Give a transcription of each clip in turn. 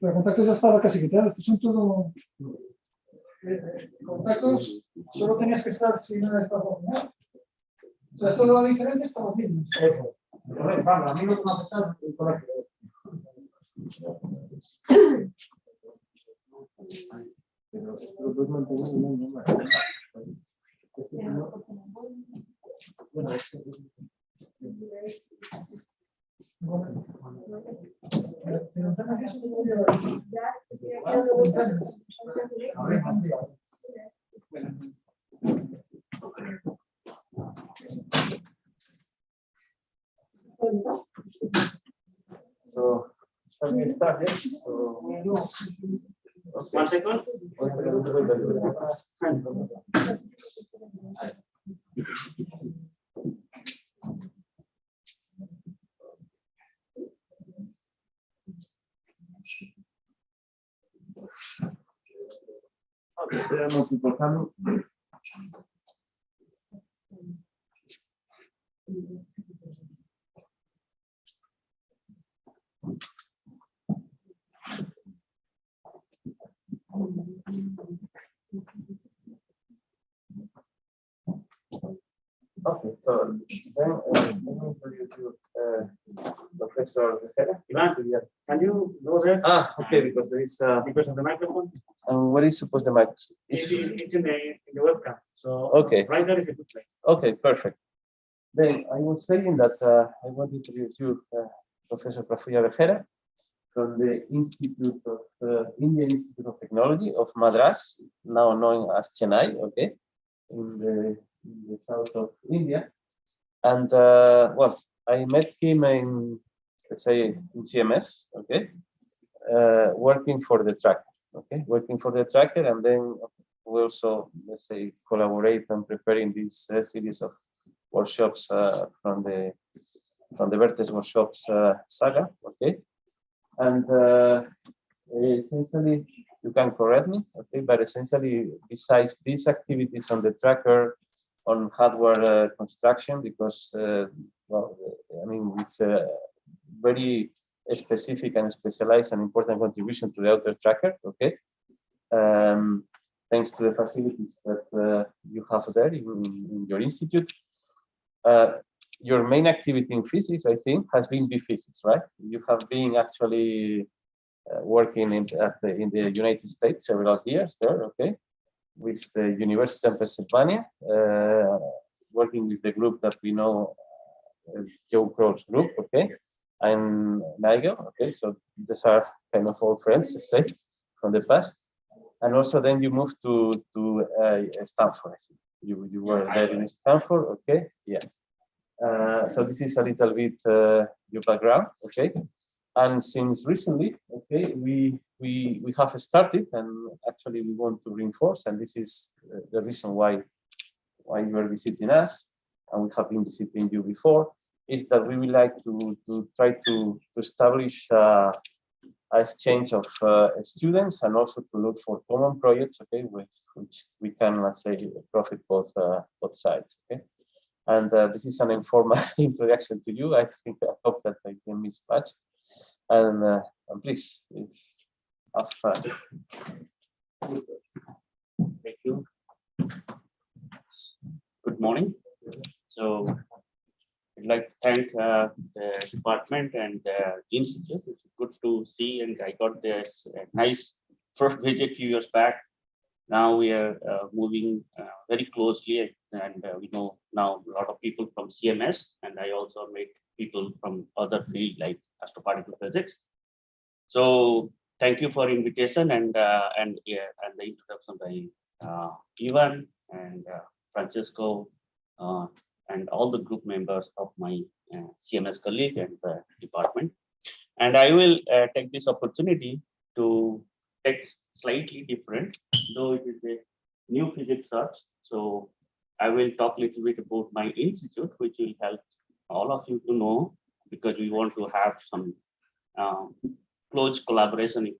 Los contactos ya estaba casi quitados, estos son todo contactos, solo tenías que estar sin una desproporcional. O sea, esto lo diferente es para los mismos. Vamos, a mí lo que me ha afectado es el colegio. So, shall we start? Yes. So, 1 second. Okay, estamos empezando. Okay, so then let me introduce you, Professor Behera. Ivan, can you go there? Ah, okay, because there is Because of the microphone. what is supposed the microphone? It's in the webcam. So Okay. right there is a good place. Okay, perfect. Then I was saying that I want to introduce you, Professor Prafulla Behera, from the Institute of Indian Institute of Technology of Madras, now known as Chennai, okay, in the south of India. And well, I met him in let's say in CMS, okay, working for the tracker, okay, working for the tracker, and then we also, let's say, collaborate on preparing this series of workshops from the Vertex workshops saga, okay, and essentially you can correct me, okay, but essentially besides these activities on the tracker, on hardware construction, because well, I mean, with very specific and specialized and important contribution to the outer tracker, okay, thanks to the facilities that you have there in your institute. Your main activity in physics, I think, has been physics, right? You have been actually working in the United States several years there, okay, with the University of Pennsylvania, working with the group that we know, Joe Crow's group, okay, and Nigel, okay, so these are kind of old friends, let's say, from the past. And also then you moved to Stanford, I think. You were there in Stanford, okay, yeah. So this is a little bit your background, okay. And since recently, okay, we have started, and actually we want to reinforce, and this is the reason why you are visiting us, and we have been visiting you before, is that we would like to try to establish a exchange of students, and also to look for common projects, okay, which we can, let's say, profit both sides, okay. And this is an informal introduction to you. I think, I hope that I can miss much. And please, have fun. Thank you. Good morning. So I'd like to thank the department and the institute. It's good to see, and I got this nice first visit a few years back. Now we are moving very closely, and we know now a lot of people from CMS, and I also met people from other fields like astroparticle physics. So thank you for invitation and the introduction by Ivan and Francisco and all the group members of my CMS colleague and the department. And I will take this opportunity to take slightly different, though it is a new physics search. So I will talk a little bit about my institute, which will help all of you to know, because we want to have some close collaboration if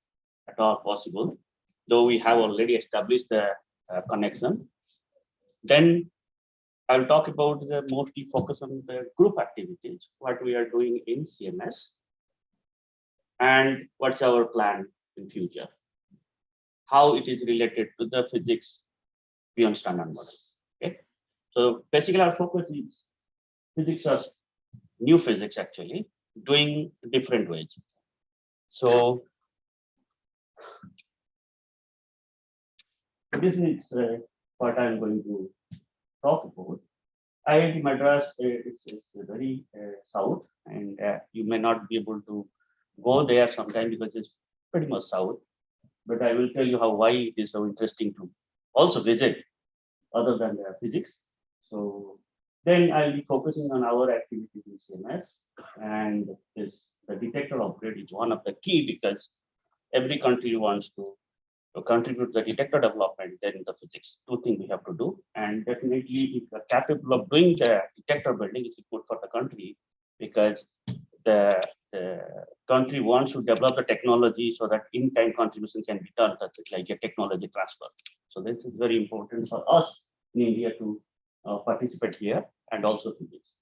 at all possible, though we have already established the connection. Then I'll talk about the mostly focus on the group activities, what we are doing in CMS, and what's our plan in future, how it is related to the physics beyond standard model. Okay, so basically our focus is physics as new physics, actually doing different ways. So this is what I'm going to talk about. IIT Madras is very south, and you may not be able to go there sometime because it's pretty much south. But I will tell you why it is so interesting to also visit other than the physics. So then I'll be focusing on our activities in CMS, and the detector upgrade is one of the key, because every country wants to contribute to the detector development, then the physics. Two things we have to do, and definitely if we are capable of doing the detector building, it's good for the country, because the country wants to develop the technology so that in-time contribution can be done. That's like a technology transfer. So this is very important for us in India to participate here, and also physics.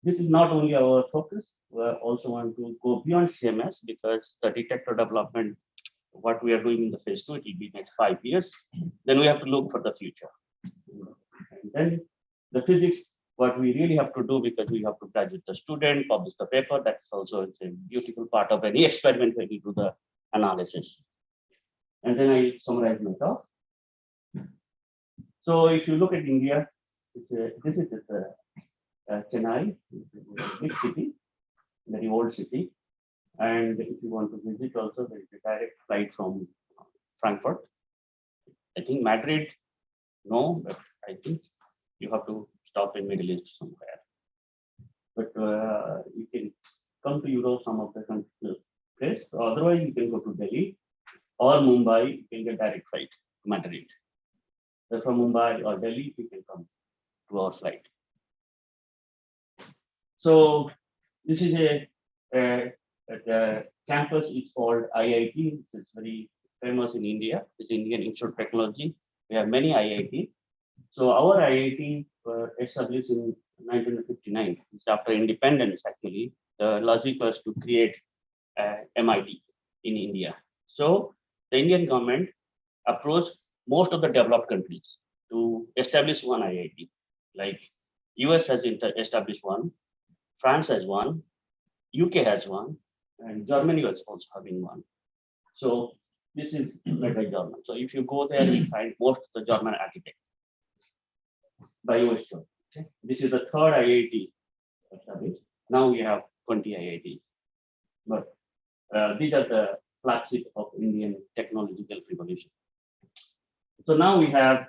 This is not only our focus, we also want to go beyond CMS, because the detector development, what we are doing in the phase 2, it will be next 5 years. Then we have to look for the future. And then the physics, what we really have to do, because we have to graduate the student, publish the paper. That's also a beautiful part of any experiment when you do the analysis. And then I summarize my talk. So if you look at India, this is Chennai, a big city, very old city. And if you want to visit also, there is a direct flight from Frankfurt. I think Madrid, no, but I think you have to stop in Middle East somewhere. But you can come to Europe, some of the countries. Otherwise, you can go to Delhi or Mumbai. You can get direct flight to Madrid. So from Mumbai or Delhi, you can come to our flight. So this is a campus. It's called IIT. It's very famous in India. It's Indian Institute of Technology. We have many IIT. So our IIT were established in 1959. It's after independence, actually. The logic was to create MIT in India. So the Indian government approached most of the developed countries to establish one IIT. Like US has established one, France has one, UK has one, and Germany was also having one. So this is made by German. So if you go there, you find most of the German architects by US. Okay. This is the third IIT established. Now we have 20 IITs. But these are the flagship of Indian technological revolution. So now we have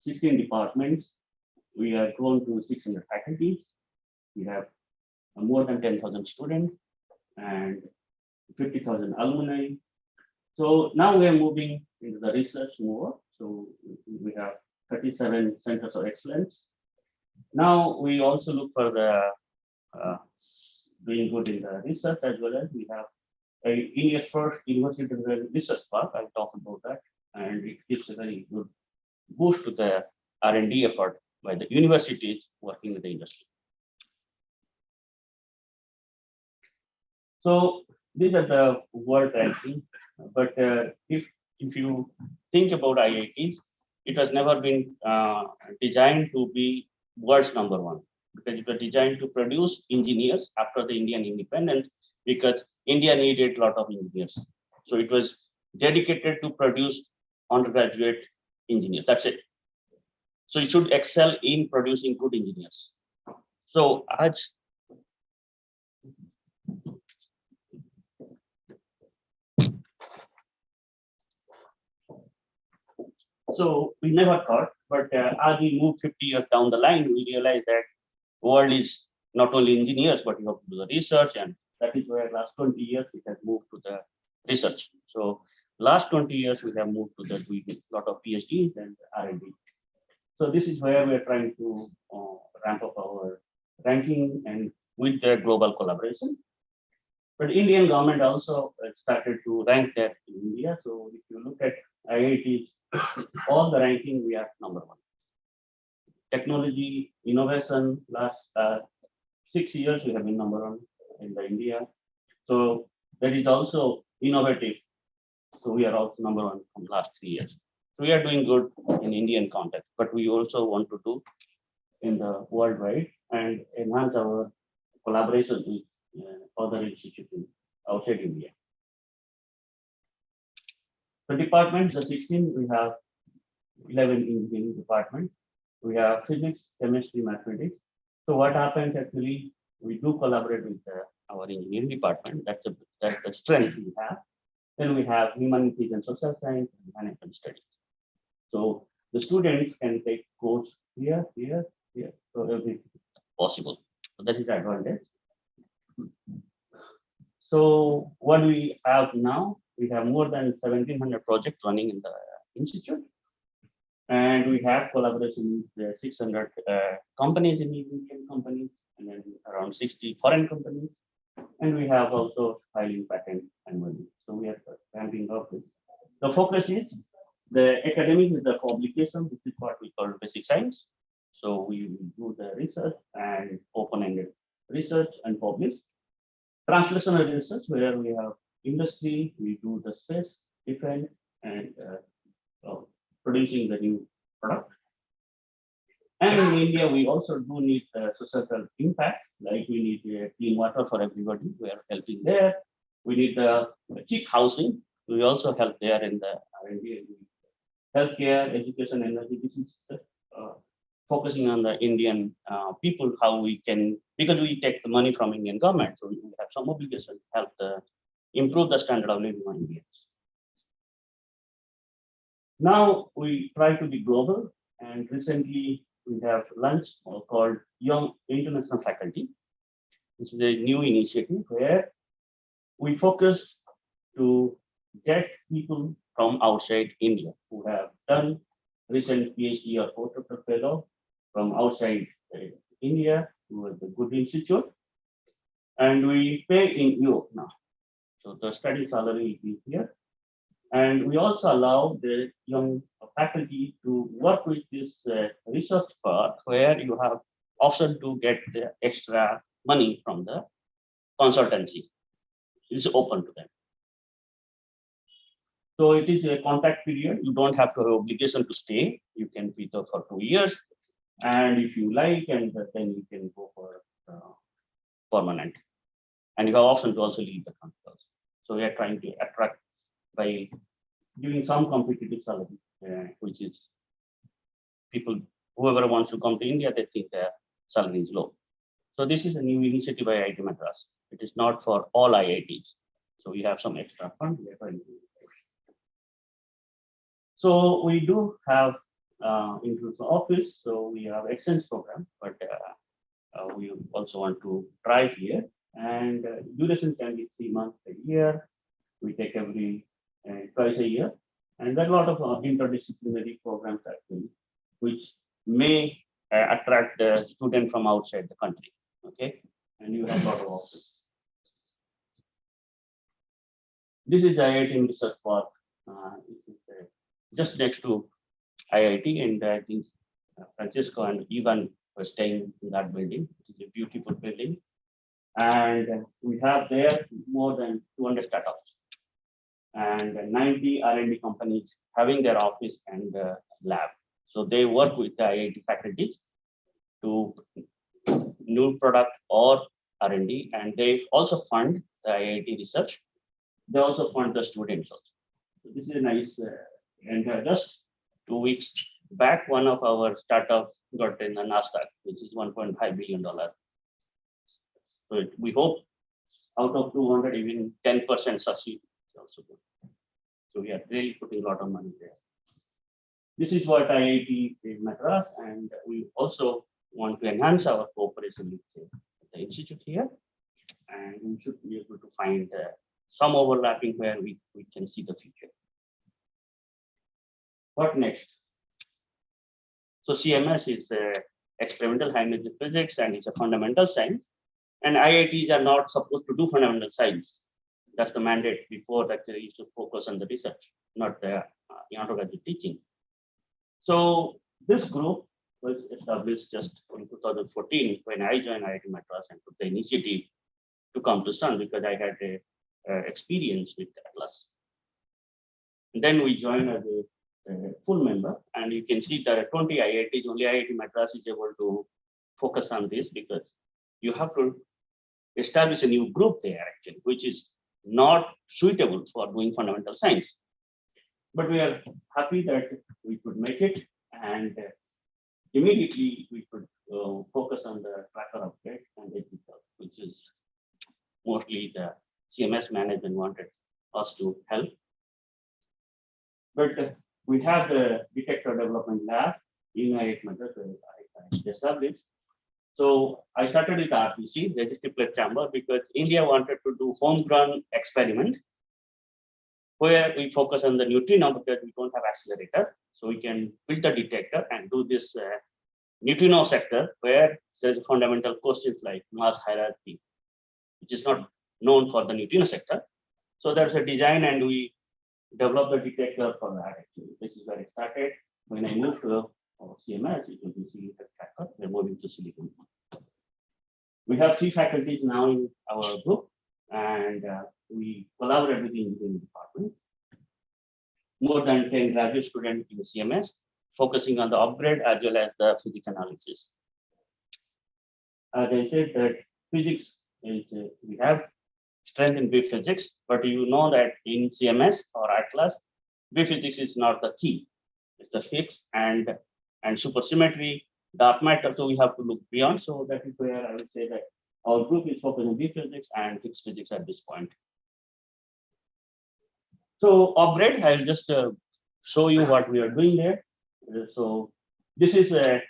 16 departments. We have grown to 600 faculties. We have more than 10,000 students and 50,000 alumni. So now we are moving into the research more. So we have 37 centers of excellence. Now we also look for the doing good in the research, as well as we have India's first university research park. I'll talk about that, and it gives a very good boost to the R&D effort by the universities working with the industry. So these are the world ranking, but if you think about IITs, it has never been designed to be world's number one, because it was designed to produce engineers after the Indian independence, because India needed a lot of engineers. So it was dedicated to produce undergraduate engineers. That's it. So it should excel in producing good engineers. So we never thought, but as we move 50 years down the line, we realize that the world is not only engineers, but you have to do the research, and that is where last 20 years we have moved to the research. So last 20 years we have moved to the doing a lot of PhDs and R&D. So this is where we are trying to ramp up our ranking and with the global collaboration. But Indian government also started to rank that in India. So if you look at IITs, all the ranking, we are number one. Technology, innovation, last 6 years we have been number one in the India. So that is also innovative. So we are also number one from last 3 years. So we are doing good in Indian context, but we also want to do in the worldwide and enhance our collaboration with other institutions outside India. The departments, the 16, we have 11 engineering departments. We have physics, chemistry, mathematics. So what happens actually, we do collaborate with our engineering department. That's the strength we have. Then we have humanities and social science and management studies. So the students can take course here, here, here. So everything is possible. So that is the advantage. So what we have now, we have more than 1,700 projects running in the institute. And we have collaboration with 600 companies in Indian companies, and then around 60 foreign companies. And we have also filing patent annually. So we are ramping up this. The focus is the academic with the publication, which is what we call basic science. So we do the research and open-ended research and publish. Translational research, where we have industry, we do the space, defense, and producing the new product. And in India, we also do need societal impact, like we need clean water for everybody. We are helping there. We need cheap housing. We also help there in the R&D, healthcare, education, energy. This is focusing on the Indian people, how we can, because we take the money from Indian government, so we have some obligation to help improve the standard of living of Indians. Now we try to be global, and recently we have launched called Young International Faculty. This is a new initiative where we focus to get people from outside India who have done recent PhD or postdoc fellow from outside India to a good institute, and we pay in euro now. So the study salary is here, and we also allow the young faculty to work with this research part where you have option to get the extra money from the consultancy. It's open to them. So it is a contract period. You don't have to have obligation to stay. You can be there for 2 years, and if you like, and then you can go for permanent. And you have option to also leave the country. So we are trying to attract by giving some competitive salary, which is people, whoever wants to come to India, they think their salary is low. So this is a new initiative by IIT Madras. It is not for all IITs. So we have some extra fund. So we do have into the office. So we have exchange program, but we also want to try here. And duration can be 3 months a year. We take every twice a year, and there are a lot of interdisciplinary programs actually, which may attract the student from outside the country. Okay, and you have a lot of options. This is IIT Research Park. This is just next to IIT, and I think Francisco and Ivan were staying in that building. It is a beautiful building, and we have there more than 200 startups and 90 R&D companies having their office and lab. So they work with the IIT faculties to new product or R&D, and they also fund the IIT research. They also fund the students also. So this is nice. And just 2 weeks back, one of our startups got in the NASDAQ, which is $1.5 billion. So we hope out of 200, even 10% succeed. Also good. So we are really putting a lot of money there. This is what IIT Madras, and we also want to enhance our cooperation with the institute here, and we should be able to find some overlapping where we can see the future. What next? So CMS is experimental high energy physics, and it's a fundamental science, and IITs are not supposed to do fundamental science. That's the mandate before that they used to focus on the research, not the undergraduate teaching. So this group was established just in 2014 when I joined IIT Madras and took the initiative to come to CERN because I had a experience with Atlas. And then we joined as a full member, and you can see there are 20 IITs. Only IIT Madras is able to focus on this because you have to establish a new group there actually, which is not suitable for doing fundamental science. But we are happy that we could make it, and immediately we could focus on the tracker update and Detector, which is mostly the CMS management wanted us to help. But we have the Detector development lab in IIT Madras I established. So I started with RPC, resistive plate chamber, because India wanted to do homegrown experiment where we focus on the neutrino because we don't have accelerator. So we can build the detector and do this neutrino sector where there's fundamental questions like mass hierarchy, which is not known for the neutrino sector. So there's a design, and we developed the detector for that actually. This is where it started. When I moved to CMS, it will be silicon tracker. We're moving to silicon. We have 3 faculties now in our group, and we collaborate with the engineering department. More than 10 graduate students in CMS, focusing on the upgrade as well as the physics analysis. As I said, that physics is, we have strength in wave physics, but you know that in CMS or Atlas, wave physics is not the key. It's the Higgs and supersymmetry, dark matter, so we have to look beyond. So that is where I would say that our group is focused on wave physics and Higgs physics at this point. So upgrade, I'll just show you what we are doing there. So this is a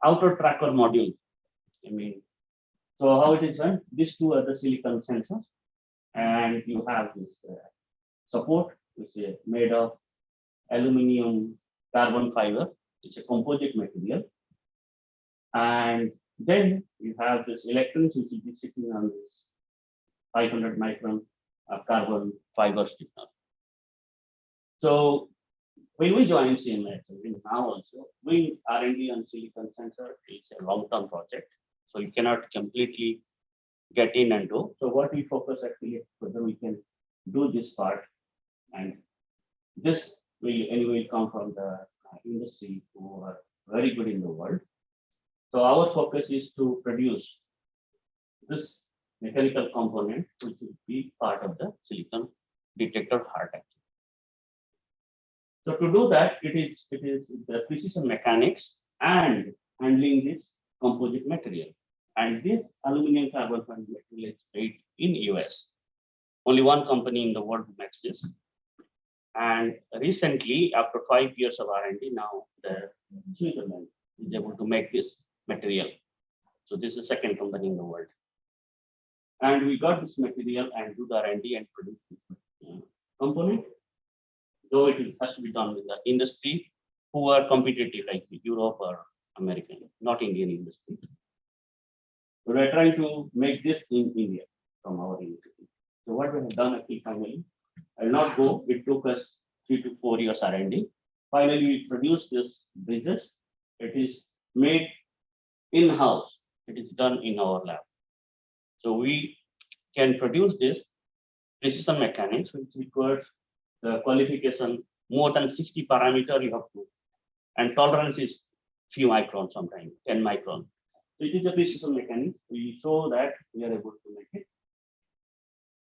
outer tracker module. I mean, So how it is done? These two are the silicon sensors, and you have this support, which is made of aluminum carbon fiber. It's a composite material, and then you have this electrons which will be sitting on this 500 micron carbon fiber sticker. So when we joined CMS, now also doing R&D on silicon sensor is a long-term project, so you cannot completely get in and do. So what we focus actually whether we can do this part, and this will anyway come from the industry who are very good in the world. So our focus is to produce this mechanical component, which will be part of the silicon detector heart. So to do that, it is the precision mechanics and handling this composite material. And this aluminum carbon fiber material is made in US. Only one company in the world who makes this. And recently, after 5 years of R&D, now the Switzerland is able to make this material. So this is the second company in the world. And we got this material and do the R&D and produce this component. Though it has to be done with the industry who are competitive, like Europe or American, not Indian industry. So we're trying to make this in India from our industry. So what we have done actually finally, I will not go, it took us 3 to 4 years R&D. Finally, we produced this bridges. It is made in-house. It is done in our lab. So we can produce this precision mechanics, which requires the qualification more than 60 parameter you have to, and tolerance is few microns, sometimes 10 micron. So it is a precision mechanics. We show that we are able to make it.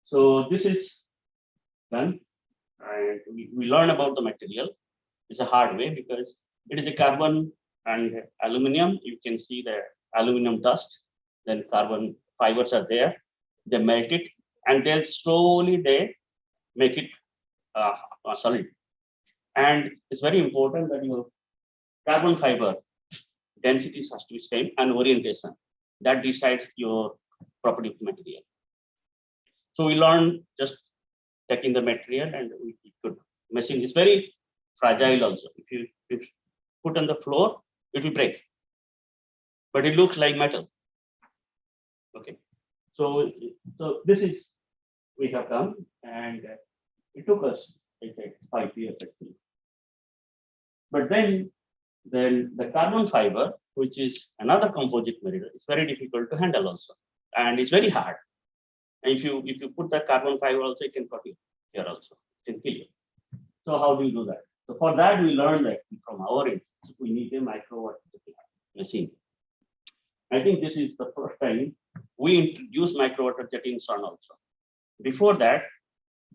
So this is done, and we learn about the material. It's a hard way because it is a carbon and aluminum. You can see the aluminum dust, then carbon fibers are there. They melt it, and then slowly they make it solid. And it's very important that your carbon fiber densities has to be same and orientation. That decides your property of material. So we learn just taking the material, and we could machine. It's very fragile also. If you put on the floor, it will break. But it looks like metal. Okay. So this is we have done, and it took us 5 years actually. But then the carbon fiber, which is another composite material, is very difficult to handle also, and it's very hard. And if you put the carbon fiber also, it can cut you here also, it can kill you. So how do you do that? So for that, we learned that from our end, we need a micro-WaterJet machine. I think this is the first time we introduced micro-WaterJet in CERN also. Before that,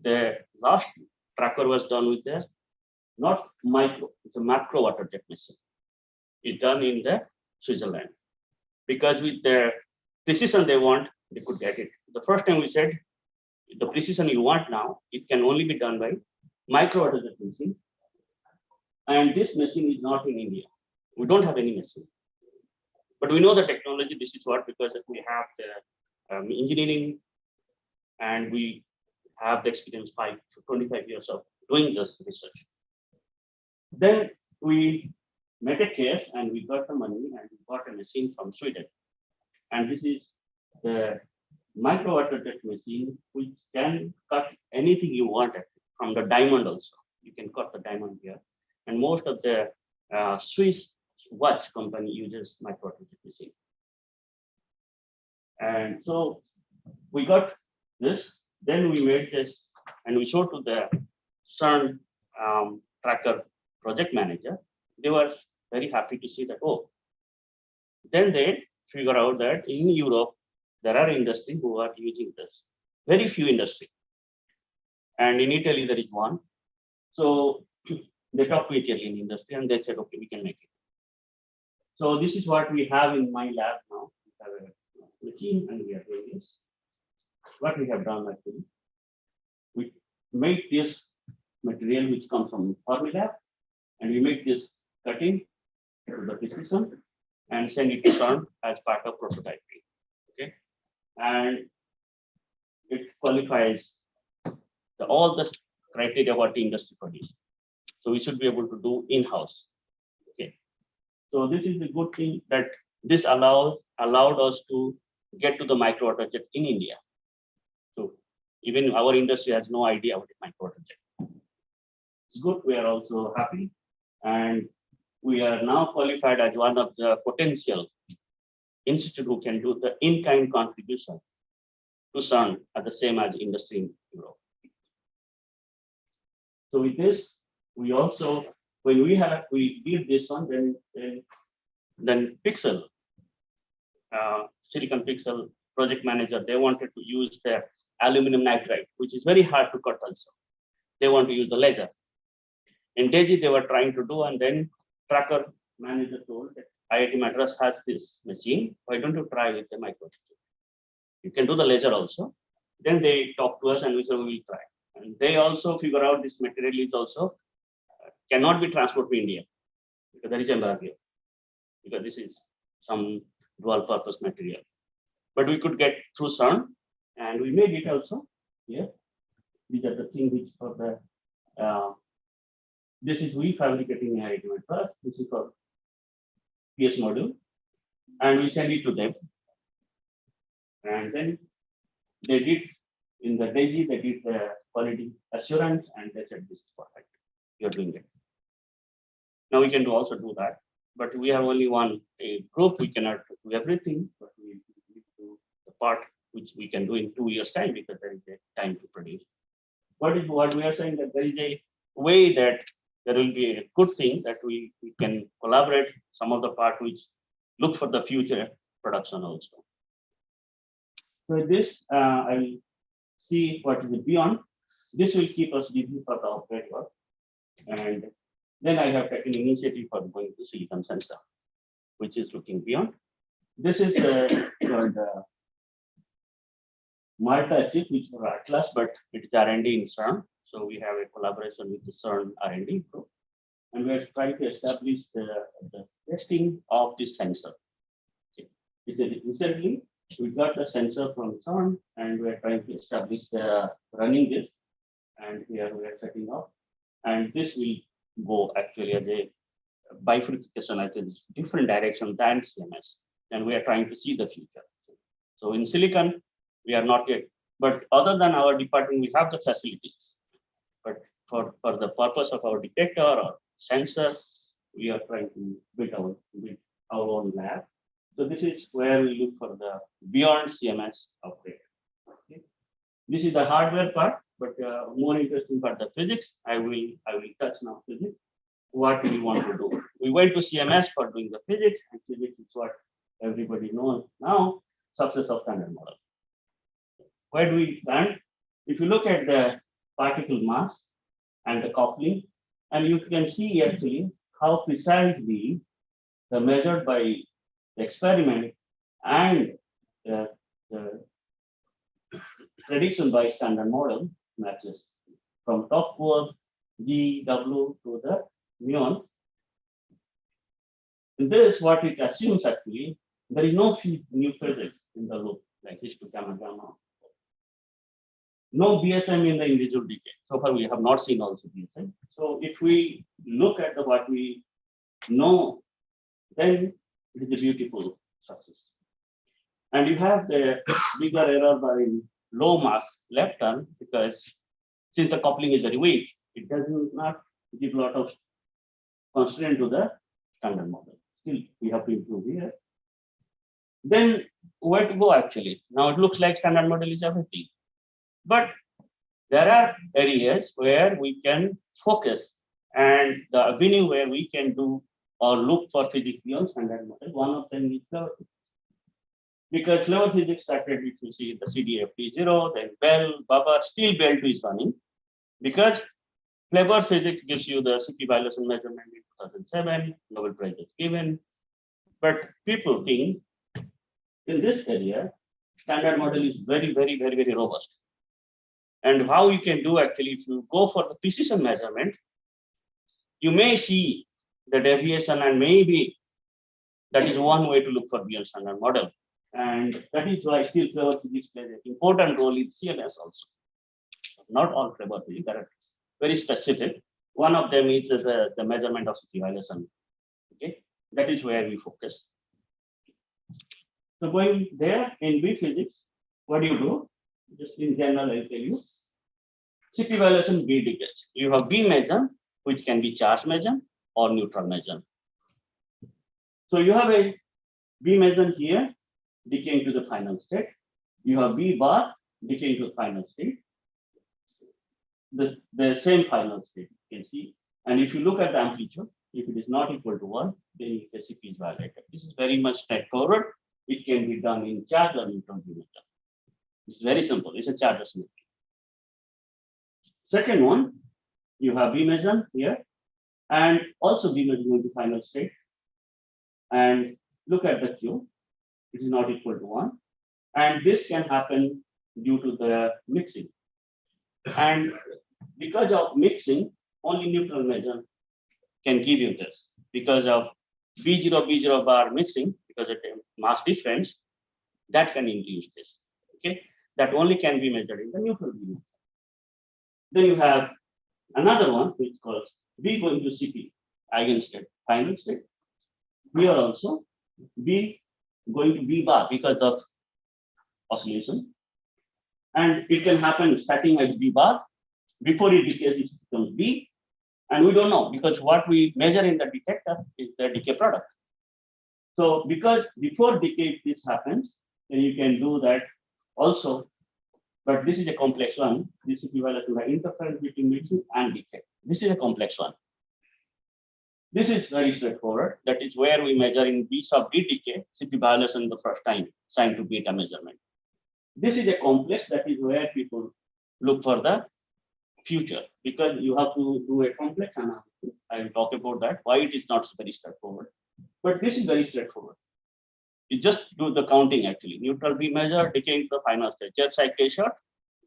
the last tracker was done with the not micro, it's a macro-WaterJet machine. It's done in the Switzerland, because with the precision they want, they could get it. The first time we said, the precision you want now, it can only be done by micro-WaterJet machine. And this machine is not in India. We don't have any machine. But we know the technology, this is what, because we have the engineering, and we have the experience 25 years of doing this research. Then we made a case, and we got the money, and we bought a machine from Sweden. And this is the micro-WaterJet machine, which can cut anything you want from the diamond also. You can cut the diamond here. And most of the Swiss watch company uses micro-WaterJet machine. And so we got this, then we made this, and we showed to the CERN tracker project manager. They were very happy to see that, oh, then they figure out that in Europe, there are industries who are using this, very few industry. And in Italy, there is one. So they talked to Italian industry, and they said, okay, we can make it. So this is what we have in my lab now. We have a machine, and we are doing this. What we have done actually, we made this material which comes from Fermi lab, and we make this cutting to the precision and send it to CERN as part of prototyping. Okay, and it qualifies all the criteria what the industry produces. So we should be able to do in-house. Okay. So this is a good thing that this allowed us to get to the micro-WaterJet in India. So even our industry has no idea about micro-WaterJet. It's good. We are also happy, and we are now qualified as one of the potential institute who can do the in-kind contribution to CERN at the same as industry in Europe. So with this, we also, when we did this one, then Pixel, Silicon Pixel project manager, they wanted to use the aluminum nitride, which is very hard to cut also. They want to use the laser. In Decay, they were trying to do, and then tracker manager told that IIT Madras has this machine. Why don't you try with the micro-WaterJet? You can do the laser also. Then they talked to us and we said we will try. And they also figure out this material is also cannot be transported to India because there is embargo, because this is some dual purpose material. But we could get through CERN, and we made it also here. These are the things which for the this is we fabricating IIT Madras. This is for PS module, and we send it to them. And then they did in the Decay, they did the quality assurance, and they said this is perfect. You're doing it. Now we can also do that, but we have only one group. We cannot do everything, but we do the part which we can do in 2 years' time because there is a time to produce. What we are saying that there is a way that there will be a good thing that we can collaborate some of the part which look for the future production also. So this, I will see what is beyond. This will keep us busy for the upgrade work. And then I have taken initiative for going to silicon sensor, which is looking beyond. This is called Malta chip, which is Atlas, but it is R&D in CERN. So we have a collaboration with the CERN R&D group. And we are trying to establish the testing of this sensor. Okay. Recently, we got the sensor from CERN, and we are trying to establish the running this. And here we are setting up. And this will go actually as a bifurcation, I think, different direction than CMS. And we are trying to see the future. So in silicon, we are not yet, but other than our department, we have the facilities. But for the purpose of our detector or sensor, we are trying to build our own lab. So this is where we look for the beyond CMS upgrade. Okay. This is the hardware part, but more interesting part, the physics. I will touch now physics. What we want to do. We went to CMS for doing the physics, and physics is what everybody knows now, success of standard model. Where do we stand? If you look at the particle mass and the coupling, and you can see actually how precisely the measured by the experiment and the prediction by standard model matches from top curve G, W to the muon. And this what it assumes actually, there is no new physics in the loop, like histogamma gamma. No BSM in the individual decay. So far, we have not seen also BSM. So if we look at what we know, then it is a beautiful success. And you have the bigger error by low mass lepton, because since the coupling is very weak, it does not give a lot of constraint to the standard model. Still, we have to improve here. Then where to go actually? Now it looks like standard model is everything. But there are areas where we can focus, and the avenue where we can do or look for physics beyond standard model. One of them is flavor physics. Because flavor physics started, if you see the CDFT0, then BELLE, BABAR, still BELLE 2 is running. Because flavor physics gives you the CP violation measurement in 2007, Nobel Prize is given. But people think in this area, standard model is very, very, very, very robust. And how you can do actually, if you go for the precision measurement, you may see the deviation, and maybe that is one way to look for beyond standard model. And that is why still flavor physics plays an important role in CMS also. Not all flavor physics, there are very specific. One of them is the measurement of CP violation. Okay, that is where we focus. So going there in B physics, what do you do? Just in general, I'll tell you. CP violation B decays. You have B measure, which can be charge measure or neutral measure. So you have a B measure here, decaying to the final state. You have B bar decaying to the final state. The same final state you can see. And if you look at the amplitude, if it is not equal to 1, then the CP is violated. This is very much straightforward. It can be done in charge or neutral B measure. It's very simple. It's a charge measure. Second one, you have B measure here, and also B measure going to final state. And look at the Q. It is not equal to 1. And this can happen due to the mixing. And because of mixing, only neutral measure can give you this. Because of B0, B0 bar mixing, because of the mass difference, that can induce this. Okay, that only can be measured in the neutral B. Then you have another one which calls B going to CP, eigenstate, final state. Here also, B going to B bar because of oscillation. And it can happen starting at B bar. Before it decays, it becomes B. And we don't know because what we measure in the detector is the decay product. So because before decay this happens, then you can do that also. But this is a complex one. This is equivalent to the interference between mixing and decay. This is a complex one. This is very straightforward. That is where we measure in B sub D decay, CP violation the first time, sine to beta measurement. This is a complex, that is where people look for the future, because you have to do a complex analysis. I will talk about that, why it is not very straightforward. But this is very straightforward. You just do the counting actually. Neutral B measure, decaying to the final state. Just like a shot,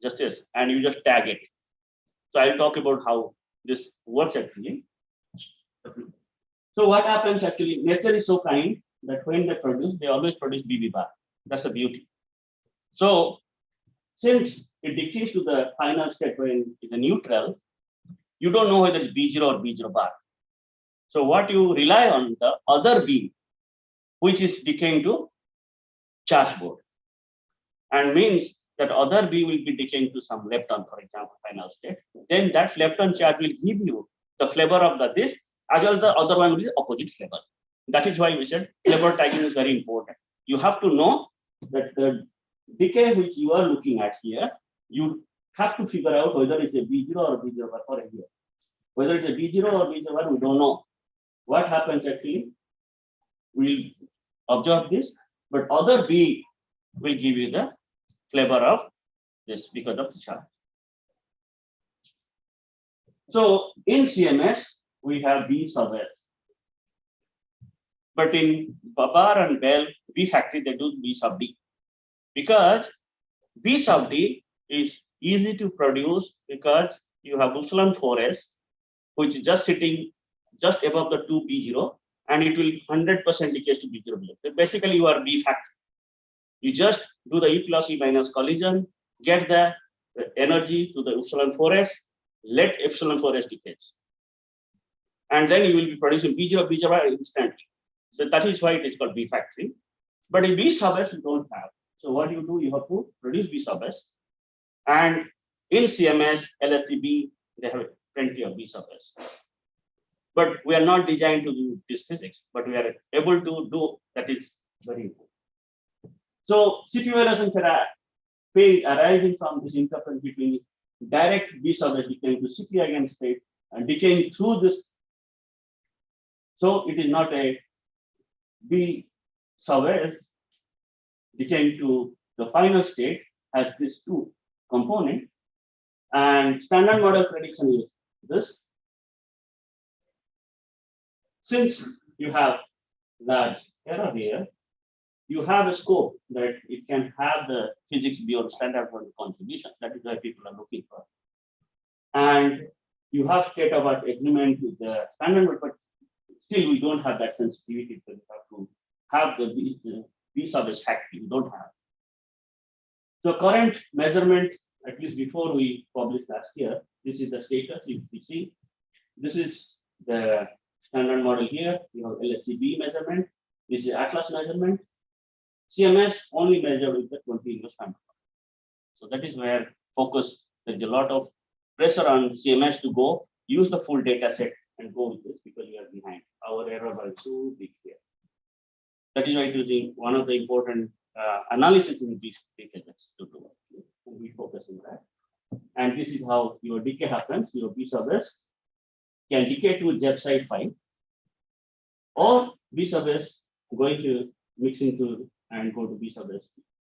just this, and you just tag it. So I'll talk about how this works actually. So what happens actually, nature is so kind that when they always produce BB bar. That's the beauty. So since it decays to the final state when it's a neutral, you don't know whether it's B0 or B0 bar. So what you rely on the other B, which is decaying to charge board, and means that other B will be decaying to some lepton, for example, final state. Then that lepton charge will give you the flavor of this, as well as the other one will be opposite flavor. That is why we said flavor tagging is very important. You have to know that the decay which you are looking at here, you have to figure out whether it's a B0 or B0 bar for here. Whether it's a B0 or B0 bar, we don't know. What happens actually, we'll observe this, but other B will give you the flavor of this because of the charge. So in CMS, we have B sub S. But in BABAR and BELLE, B factory, they do B sub D. Because B sub D is easy to produce because you have epsilon 4s, which is just sitting just above the 2 B0, and it will 100% decay to B0. So basically, you are B factory. You just do the E plus E minus collision, get the energy to the epsilon 4s, let epsilon 4s decays. And then you will be producing B0 instantly. So that is why it is called B factory. But in B sub S, you don't have. So what you do, you have to produce B sub S. And in CMS, LSCB, they have plenty of B sub S. But we are not designed to do this physics, but we are able to do that is very important. So CP violation arising from this interference between direct B sub S decaying to CP eigenstate and decaying through this. So it is not a B sub S decaying to the final state, has these two components. And standard model prediction is this. Since you have large error here, you have a scope that it can have the physics beyond standard model contribution. That is why people are looking for. And you have state of art agreement with the standard model, but still we don't have that sensitivity. So you have to have the B sub S hat, you don't have. So current measurement, at least before we published last year, this is the status. If you see, this is the standard model here. You have LSCB measurement. This is Atlas measurement. CMS only measured with the 20 inverse phantom. So that is where focus. There's a lot of pressure on CMS to go use the full data set and go with this because we are behind. Our error was so big here. That is why it is one of the important analysis in these decays to do. We focus on that. And this is how your decay happens. Your B sub S can decay to Jeb side 5, or B sub S going to mix into and go to B sub S.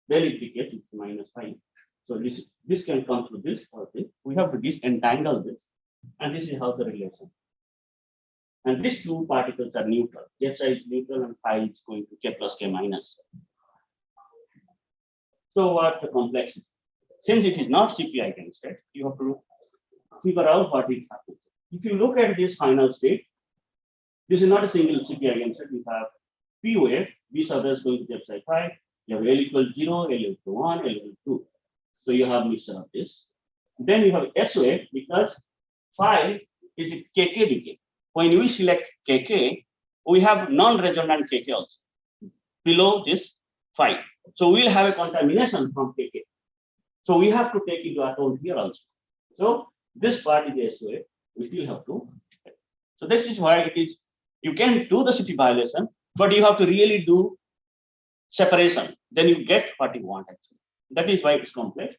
Then it decays to -5. So this can come through this or this. We have to disentangle this, and this is how the relation. And these two particles are neutral. Jeb side is neutral, and phi is going to K plus K minus. So what the complexity? Since it is not CP eigenstate, you have to figure out what it happens. If you look at this final state, this is not a single CP eigenstate. We have P wave, B sub S going to Jeb side 5. You have L equals 0, L equals 1, L equals 2. So you have mixture of this. Then you have S wave because phi is a KK decay. When we select KK, we have non-resonant KK also below this phi. So we'll have a contamination from KK. So we have to take into account here also. So this part is the S wave. We still have to. So this is why it is. You can do the CP violation, but you have to really do separation. Then you get what you want actually. That is why it's complex.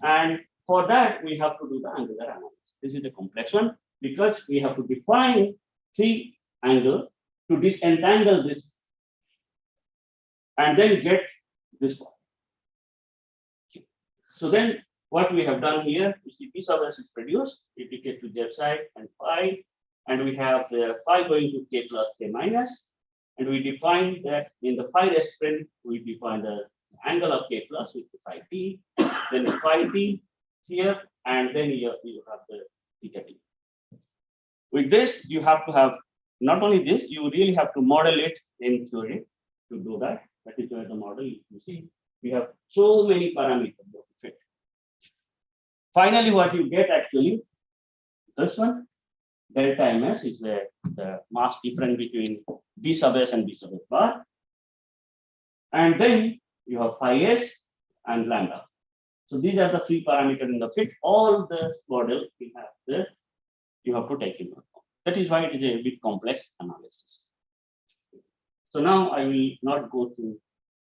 And for that, we have to do the angular analysis. This is the complex one because we have to define 3 angles to disentangle this and then get this one. So then what we have done here is the P sub S is produced, it decays to Jeb side and phi, and we have the phi going to K plus K minus, and we define that in the phi restraint, we define the angle of K plus with the phi t, then the phi t here, and then you have the theta t. With this, you have to have not only this, you really have to model it in theory to do that. That is where the model, you see, we have so many parameters to fit. Finally, what you get actually, this one, delta ms is the mass difference between B sub S and B sub S bar. And then you have phi s and lambda. So these are the 3 parameters in the fit. All the model we have there, you have to take into account. That is why it is a bit complex analysis. So now I will not go to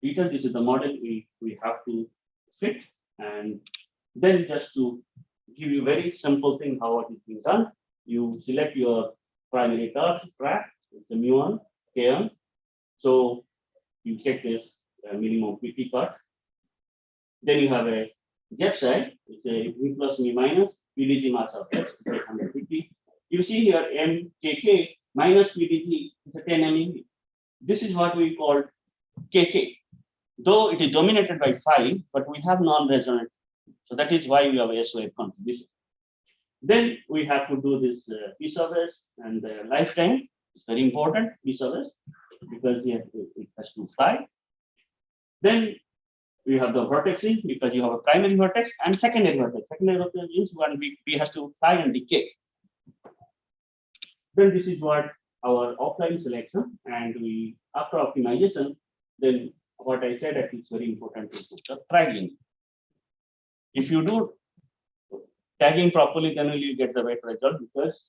detail. This is the model we have to fit, and then just to give you very simple thing how it is being done. You select your primary track, it's a mu1, K1. So you take this minimum PT cut. Then you have a Jeb side, it's a V plus V minus, PDG mass of X, 150. You see here MKK minus PDG is a 10 MeV. This is what we call KK. Though it is dominated by phi, but we have non-resonant. So that is why we have S wave contribution. Then we have to do this P sub S and the lifetime. It's very important, P sub S, because it has to fly. Then we have the vortexing because you have a primary vortex and secondary vortex. Secondary vortex means one P has to fly and decay. Then this is what our offline selection, and we after optimization, then what I said that it's very important to put the tagging. If you do tagging properly, then you get the right result because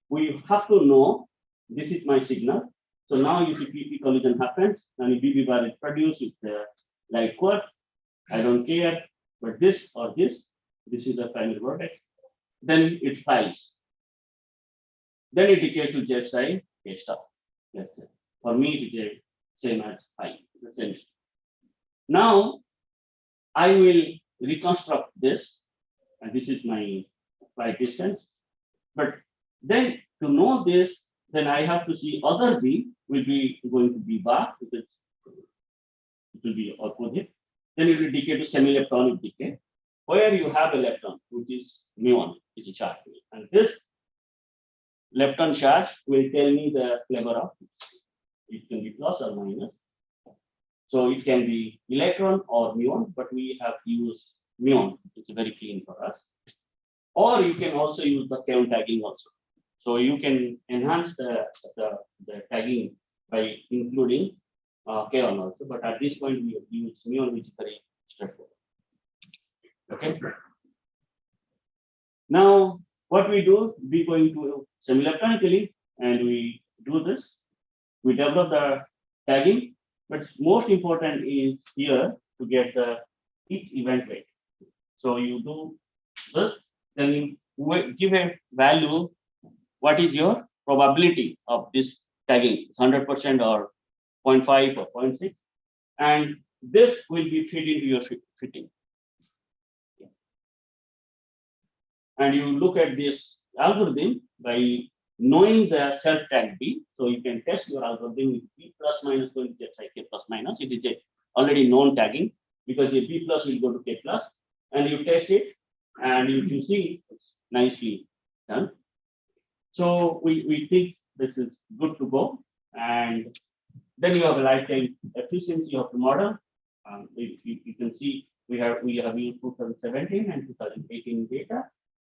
we have to know this is my signal. So now you see PP collision happens, and BB bar is produced with the light quartz. I don't care, but this or this is the primary vortex. Then it flies. Then it decays to Jeb side K star. That's it. For me, it is same as phi, the same. Now I will reconstruct this, and this is my flight distance. But then to know this, then I have to see other B will be going to be bar because it will be opposite. Then it will decay to semi-leptonic decay, where you have a lepton, which is mu1, is a charge. And this lepton charge will tell me the flavor of it. It can be plus or minus. So it can be electron or muon, but we have used muon. It's very clean for us. Or you can also use the kaon tagging also. So you can enhance the tagging by including kaon also. But at this point, we use muon, which is very straightforward. Okay. Now, what we do, we going to semi-electronically, and we do this. We develop the tagging, but most important is here to get the each event rate. So you do this, then you give a value. What is your probability of this tagging? 100% or 0.5 or 0.6, and this will be fed into your fitting. And you look at this algorithm by knowing the self tag B. So you can test your algorithm with B plus minus going to K plus minus. It is a already known tagging because a B plus will go to K plus, and you test it, and you see it's nicely done. So we think this is good to go, and then you have a lifetime efficiency of the model. You can see we have used 2017 and 2018 data.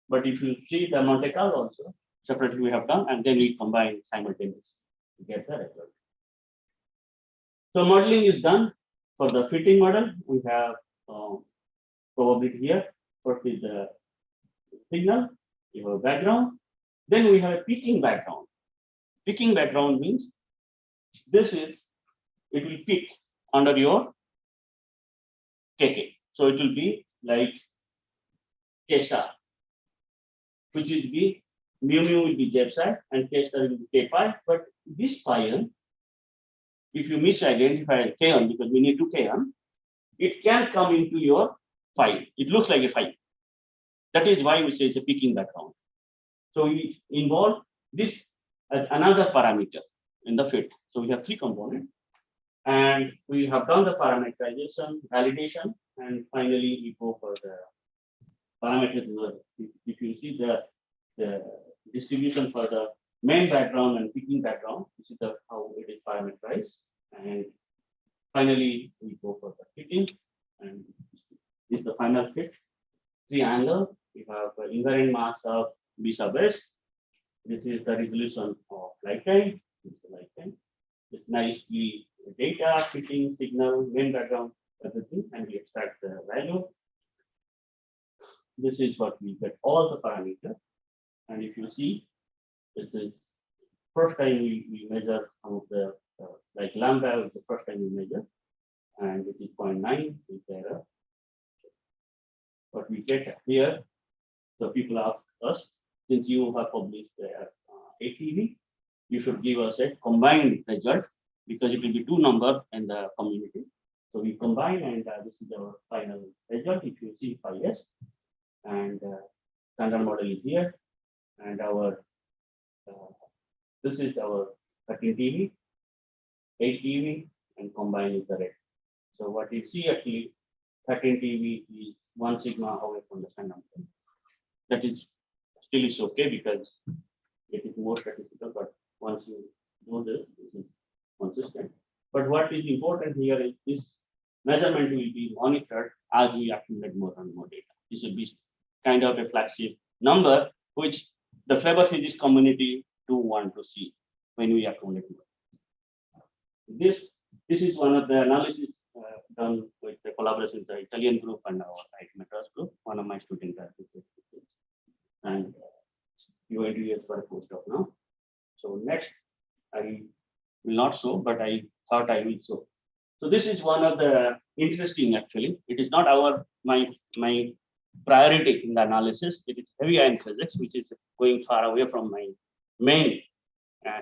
But if you see the Monte Carlo also, separately we have done, and then we combine simultaneously to get the result. So modeling is done for the fitting model. We have probability here. First is the signal, you have background. Then we have a peaking background. Peaking background means it will peak under your KK. So it will be like K star, which will be mu will be J psi and K star will be K pi. But this pi, if you misidentify K on, because we need to K on, it can come into your phi. It looks like a phi. That is why we say it's a peaking background. So we involve this as another parameter in the fit. So we have three components, and we have done the parameterization, validation, and finally we go for the parameters. If you see the distribution for the main background and peaking background, this is how it is parameterized. And finally, we go for the fitting, and this is the final fit. Triangle, we have an invariant mass of B sub S. This is the resolution of lifetime. This is the lifetime. It's nicely data, fitting, signal, main background, everything, and we extract the value. This is what we get, all the parameters. And if you see, this is first time we measure some of the like lambda is the first time we measure, and it is 0.9 is error. What we get here, so people ask us, since you have published ATV, you should give us a combined result because it will be two numbers in the community. So we combine, and this is our final result. If you see 5S, and standard model is here, and our this is our 13 TV, 8 TV, and combine is the red. So what you see actually, 13 TV is 1 sigma away from the standard model. That is still is okay because it is more statistical, but once you do this, this is consistent. But what is important here is this measurement will be monitored as we accumulate more and more data. This will be kind of a flagship number, which the flavor physics community do want to see when we accumulate more. This is one of the analysis done with the collaboration with the Italian group and our IIT Madras group. One of my students has this, and you are years for a postdoc now. So next, I will not show, but I thought I will show. So this is one of the interesting actually. It is not my priority in the analysis. It is heavy ion physics, which is going far away from my main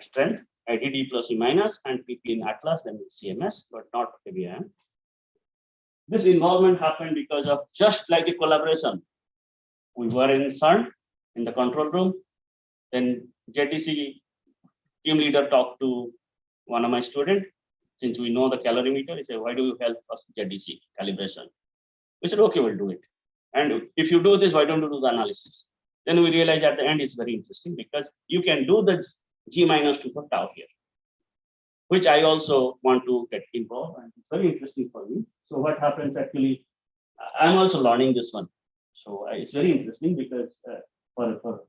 strength. I did E plus E minus and PP in Atlas, then CMS, but not heavy ion. This involvement happened because of just like a collaboration. We were in CERN in the control room. Then JTC team leader talked to one of my students. Since we know the calorimeter, he said, "Why do you help us JTC calibration?" We said, "Okay, we'll do it. And if you do this, why don't you do the analysis?" Then we realized at the end it's very interesting because you can do the G minus 2 for tau here, which I also want to get involved, and it's very very interesting for me. So what happens actually, I'm also learning this one. So it's very interesting because for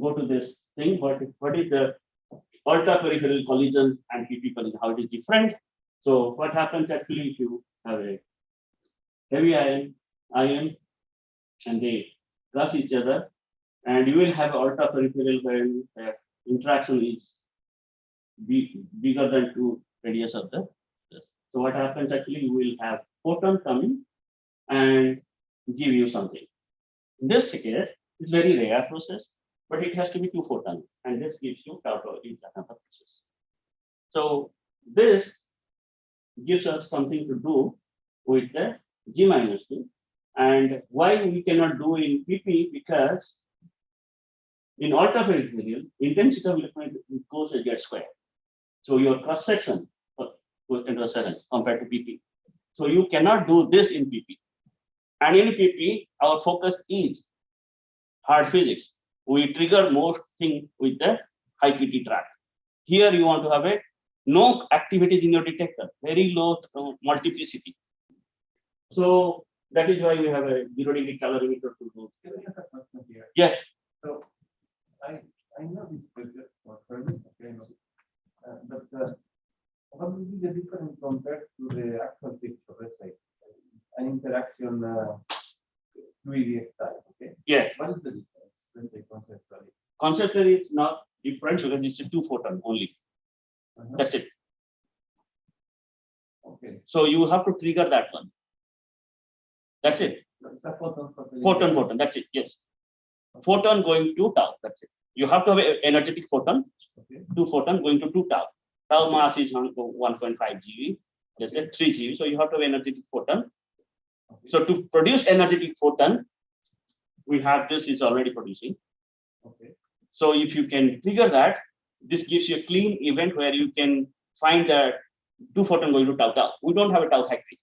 go to this thing, what is the ulta-peripheral collision and PP collision, how it is different. So what happens actually if you have a heavy ion and they cross each other, and you will have ulta-peripheral when the interaction is bigger than 2 radius of the. So what happens actually, you will have photon coming and give you something. In this case, it's very rare process, but it has to be 2 photons, and this gives you tau in another process. So this gives us something to do with the G-2, and why we cannot do in PP, because in ultra-peripheral, intensity of liquid goes to Z square. So your cross section goes into a 7 compared to PP. So you cannot do this in PP. And in PP, our focus is hard physics. We trigger most thing with the high PT track. Here you want to have a no activities in your detector, very low multiplicity. So that is why we have a 0-degree calorimeter to do. Yes. So I know this project for Fermi, okay, but what would be the difference compared to the actual picture? Let's say an interaction 3D type. Okay. Yeah. What is the difference? Let's say conceptually. Conceptually, it's not different because it's a 2 photon only. That's it. Okay. So you have to trigger that one. That's it. So it's a photon. Photon. That's it. Yes. Photon going to tau. That's it. You have to have an energetic photon. Okay. 2 photon going to 2 tau. Tau mass is 1.5 GeV. Let's say 3 GeV. So you have to have energetic photon. Okay. So to produce energetic photon, we have this is already producing. Okay. So if you can trigger that, this gives you a clean event where you can find that 2 photon going to tau. We don't have a tau factory.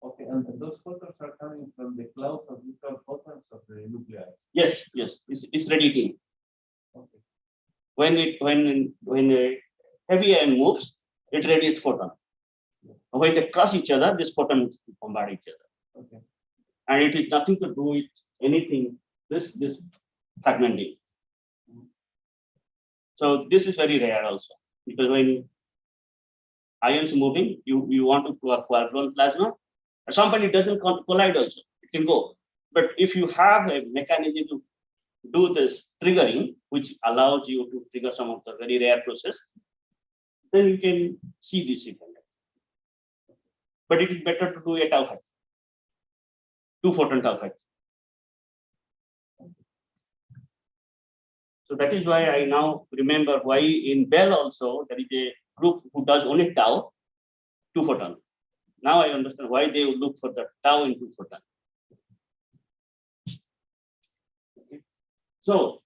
Okay, and those photons are coming from the cloud of neutral photons of the nuclei. Yes, it's radiating. Okay. When a heavy ion moves, it radiates photon. When they cross each other, this photon bombard each other. Okay. And it is nothing to do with anything. This fragmenting. So this is very rare also, because when ions moving, you want to coagulate plasma. At some point it doesn't collide also. It can go. But if you have a mechanism to do this triggering, which allows you to trigger some of the very rare process, then you can see this event. But it is better to do a tau factor. 2 photon tau factor. So that is why I now remember why in BELLE also there is a group who does only tau, 2 photon. Now I understand why they would look for the tau in 2 photon. Okay. So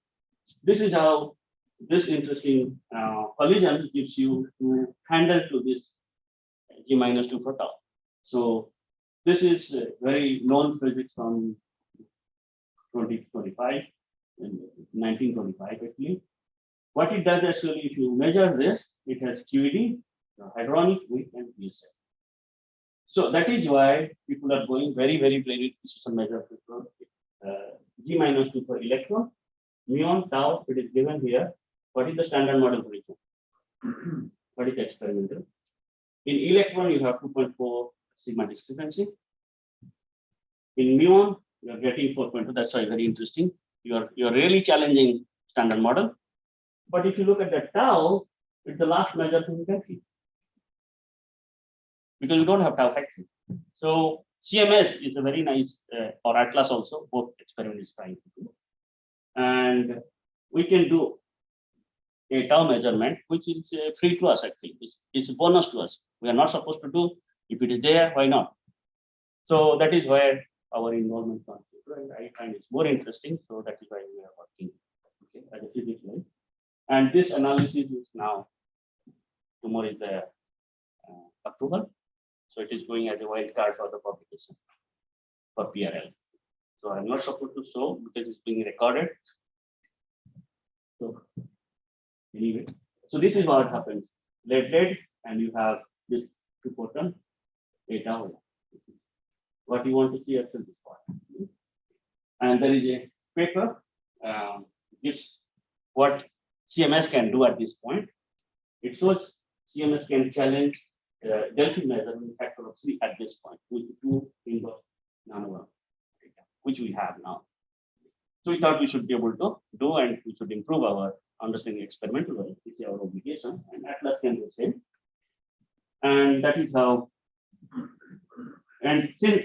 this is how this interesting collision gives you to handle to this G-2 for tau. So this is very known physics from 2025. In 1925 actually. What it does actually, if you measure this, it has QED, hadronic, weak, and PSA. So that is why people are going very precision measure G-2 for electron, muon, tau, it is given here. What is the standard model prediction? What is the experimental? In electron, you have 2.4 sigma discrepancy. In muon, you are getting 4.2. That's why very interesting. You are really challenging standard model. But if you look at the tau, it's the last measure to be factory. Because you don't have tau factory. So CMS is a very nice, or Atlas also, both experiment is trying to do. And we can do a tau measurement, which is free to us actually. It's a bonus to us. We are not supposed to do. If it is there, why not? So that is where our involvement comes. And I find it's more interesting, so that is why we are working as a physics lab. And this analysis is now, tomorrow is the approval, so it is going as a wild card for the publication for PRL. So I'm not supposed to show because it's being recorded. So anyway, so this is what happens. Lead, and you have this 2 photon. 8 hours. What you want to see after this part. And there is a paper gives what CMS can do at this point. It shows CMS can challenge Delphi measurement factor of 3 at this point with 2 inverse nanometer data, which we have now. So we thought we should be able to do, and we should improve our understanding experimental level. It's our obligation, and Atlas can do the same. And that is how. And since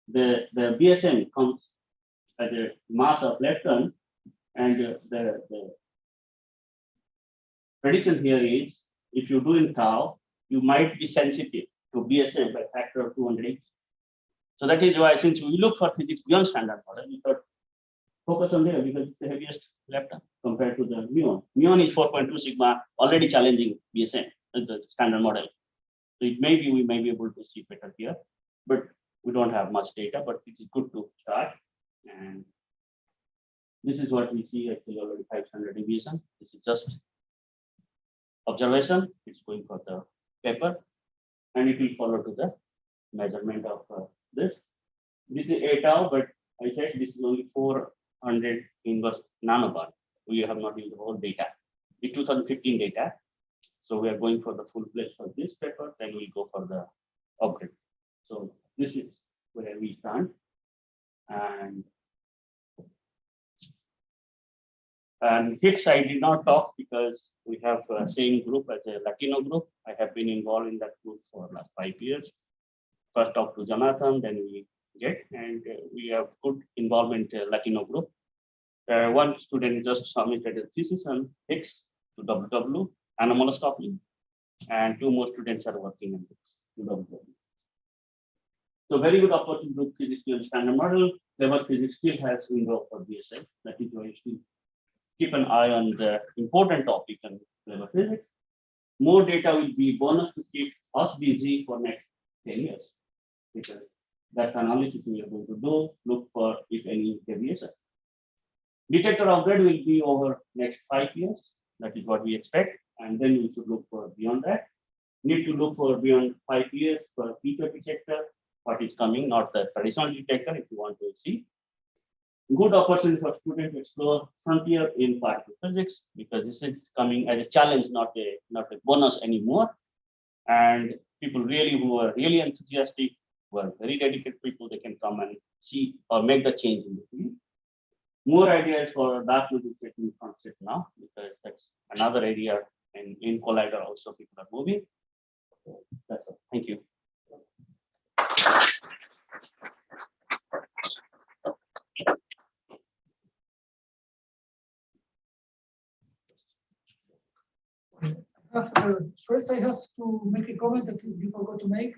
the BSM comes at a mass of lepton, and the prediction here is if you do in tau, you might be sensitive to BSM by factor of 280. So that is why, since we look for physics beyond standard model, we thought focus on there because it's the heaviest lepton compared to the muon. Muon is 4.2 sigma, already challenging BSM, the standard model. So it may be we may be able to see better here, but we don't have much data, but it is good to start. And this is what we see actually already 500 deviation. This is just observation. It's going for the paper, and it will follow to the measurement of this. This is 8 hours, but I said this is only 400 inverse nanobar. We have not used the whole data. It's 2015 data. So we are going for the full fledged for this paper, then we'll go for the upgrade. So this is where we stand. And Higgs, I did not talk because we have the same group as a Latino group. I have been involved in that group for the last 5 years. First talk to Jonathan, then we get, and we have good involvement in Latino group. One student just submitted a thesis on Higgs to WW, anomalous coupling, and 2 more students are working on Higgs to WW. So very good opportunity to look physics beyond standard model. Clever physics still has window for BSI. That is why you still keep an eye on the important topic on clever physics. More data will be bonus to keep us busy for next 10 years. Because that's analysis we are going to do, look for if any deviation. Detector upgrade will be over next 5 years. That is what we expect. And then we should look for beyond that. Need to look for beyond 5 years for future detector, what is coming, not the traditional detector if you want to see. Good opportunity for students to explore frontier in particle physics, because this is coming as a challenge, not a bonus anymore. And people really who are really enthusiastic, who are very dedicated people, they can come and see or make the change in the field. More ideas for dark matter taking concept now, because that's another area, and in Collider also people are moving. So that's all. Thank you. First, I have to make a comment that you forgot to make.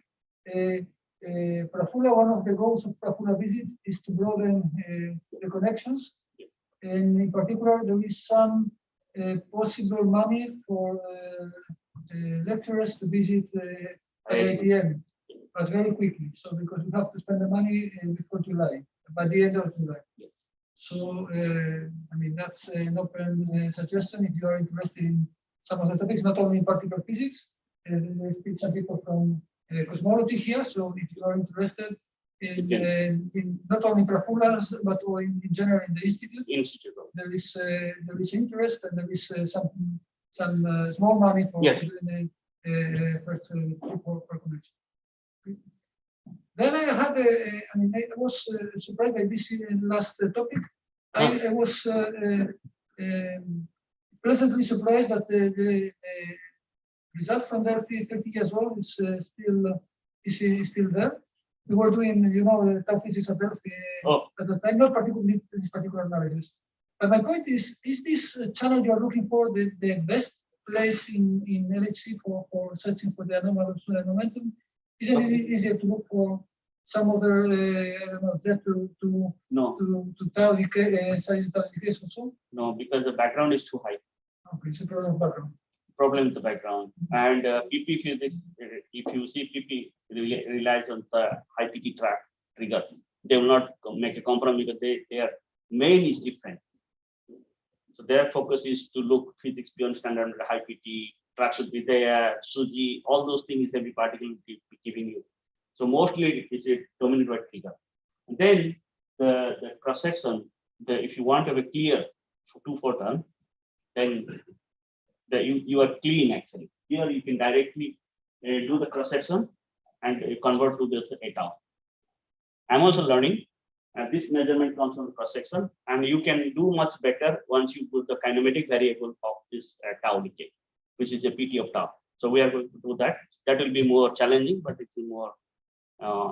Prafulla, one of the goals of Prafulla visit is to broaden the connections. And in particular, there is some possible money for lecturers to visit IITM, but very quickly. So because we have to spend the money before July, by the end of July. So I mean, that's an open suggestion if you are interested in some of the topics, not only in particle physics. There's some people from cosmology here, so if you are interested in not only Prafulla's, but in general in the institute, there is interest, and there is some small money for first for connection. Then I had I mean, I was surprised by this last topic. I was pleasantly surprised that the result from there 30 years old is still there. We were doing, you know, tau physics at Delphi at the time, not particularly this particular analysis. But my point is this channel you are looking for the best place in LHC for searching for the anomalous momentum? Isn't it easier to look for some other, I don't know, to tau decay, size tau decays also? No, because the background is too high. Okay, it's a problem of background. Problem with the background. And PP physics, if you see PP relies on the high PT track trigger. They will not make a compromise because their main is different. So their focus is to look physics beyond standard high PT, track should be there, SUSY, all those things every particle will be giving you So mostly it's a dominant white trigger. And then the cross section, if you want to have a clear 2 photon, then you are clean actually. Here you can directly do the cross section and convert to this eta. I'm also learning. This measurement comes from the cross section, and you can do much better once you put the kinematic variable of this tau decay, which is a PT of tau. So we are going to do that. That will be more challenging, but it will be more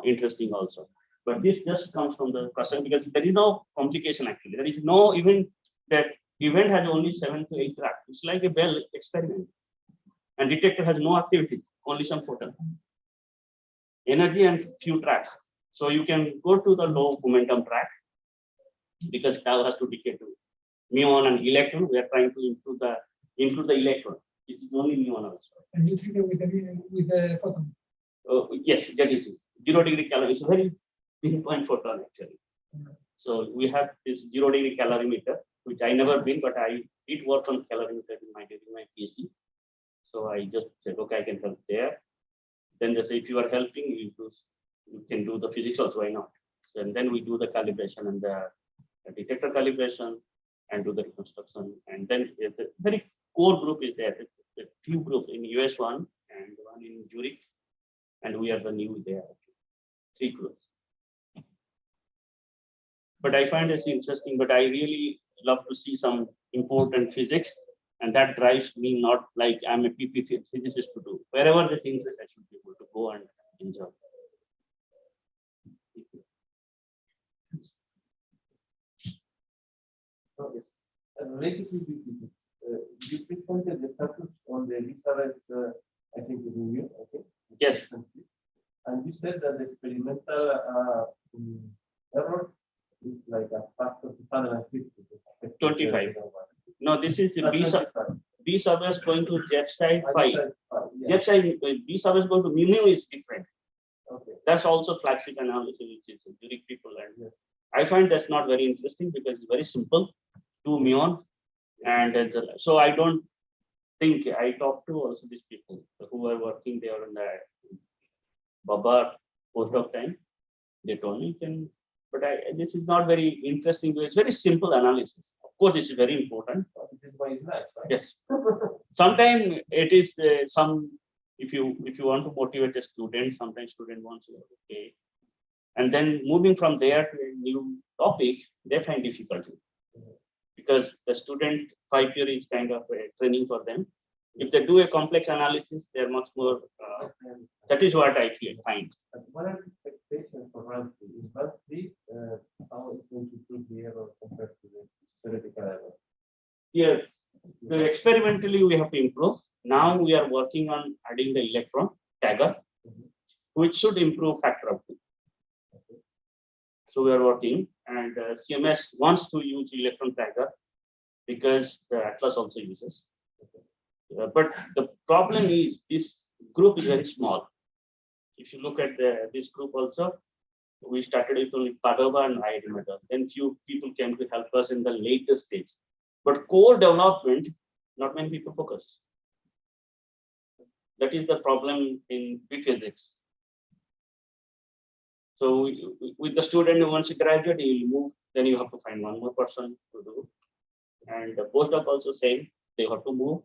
interesting also. But this just comes from the cross section because there is no complication actually. There is no even that event has only 7 to 8 tracks. It's like a BELLE experiment, and detector has no activity, only some photon, energy and few tracks. So you can go to the low momentum track because tau has to decay to muon and electron. We are trying to include the electron. It is only muon also. And you trigger with the photon. Yes, that is 0 degree calorimeter. It's a very pinpoint photon actually. So we have this 0 degree calorimeter, which I never been, but I did work on calorimeter during my PhD. So I just said, okay, I can help there. Then they say, if you are helping, you can do the physics also, why not? And then we do the calibration and the detector calibration and do the reconstruction. And then the very core group is there. The few groups in US one and one in Zurich, and we are the new there. 3 groups. But I find this interesting, but I really love to see some important physics, and that drives me not like I'm a PhD physicist to do. Wherever this interest, I should be able to go and enjoy. So, yes. Related to the physics, you presented the status on the Elizabeth, I think, review. Okay. Yes. And you said that the experimental error is like a factor of 250. 25. No, this is B surface going to jet side 5. Yeah. Jet side B surface going to mu is different. Okay. That's also flagship analysis, which is Zurich people. And Yes. I find that's not very interesting because it's very simple, 2 muon. And so I don't think I talked to also these people who are working there on the BABAR postdoc time. They told me but this is not very interesting. It's very simple analysis. Of course, it's very important. This is why it's nice, right? Yes. Sometimes it is if you want to motivate a student, sometimes student wants to okay. And then moving from there to a new topic, they find difficulty. Because the student 5 year is kind of a training for them. If they do a complex analysis, they're much more. That is what I find. What are the expectations for round 3? In round 3, how is going to improve the error compared to the theoretical error? Here, experimentally we have to improve. Now we are working on adding the electron tagger, which should improve factor of 2. So we are working, and CMS wants to use electron tagger because the Atlas also uses. But the problem is this group is very small. If you look at this group also, we started with only Padova and IIT Madras. Then few people came to help us in the later stage. But core development, not many people focus. That is the problem in physics. So with the student who wants to graduate, he will move. Then you have to find one more person to do. And the postdoc also same. They have to move.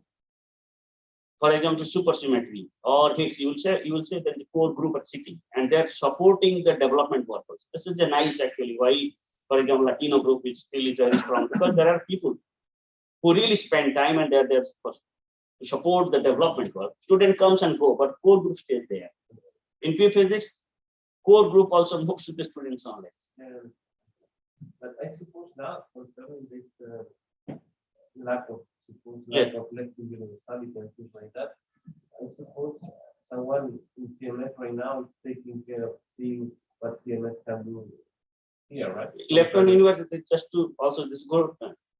For example, supersymmetry or Higgs, you will say there is a core group at CT, and they're supporting the development work. This is a nice actually. Why, for example, Latino group is still very strong because there are people who really spend time and they're there to support the development work. Student comes and go, but core group stays there. In physics, core group also moves to the students only. But I suppose now, concerning this lack of lepton universality and things like that, I suppose someone in CMS right now is taking care of seeing what CMS can do here, right? Lepton universality, just to also this go.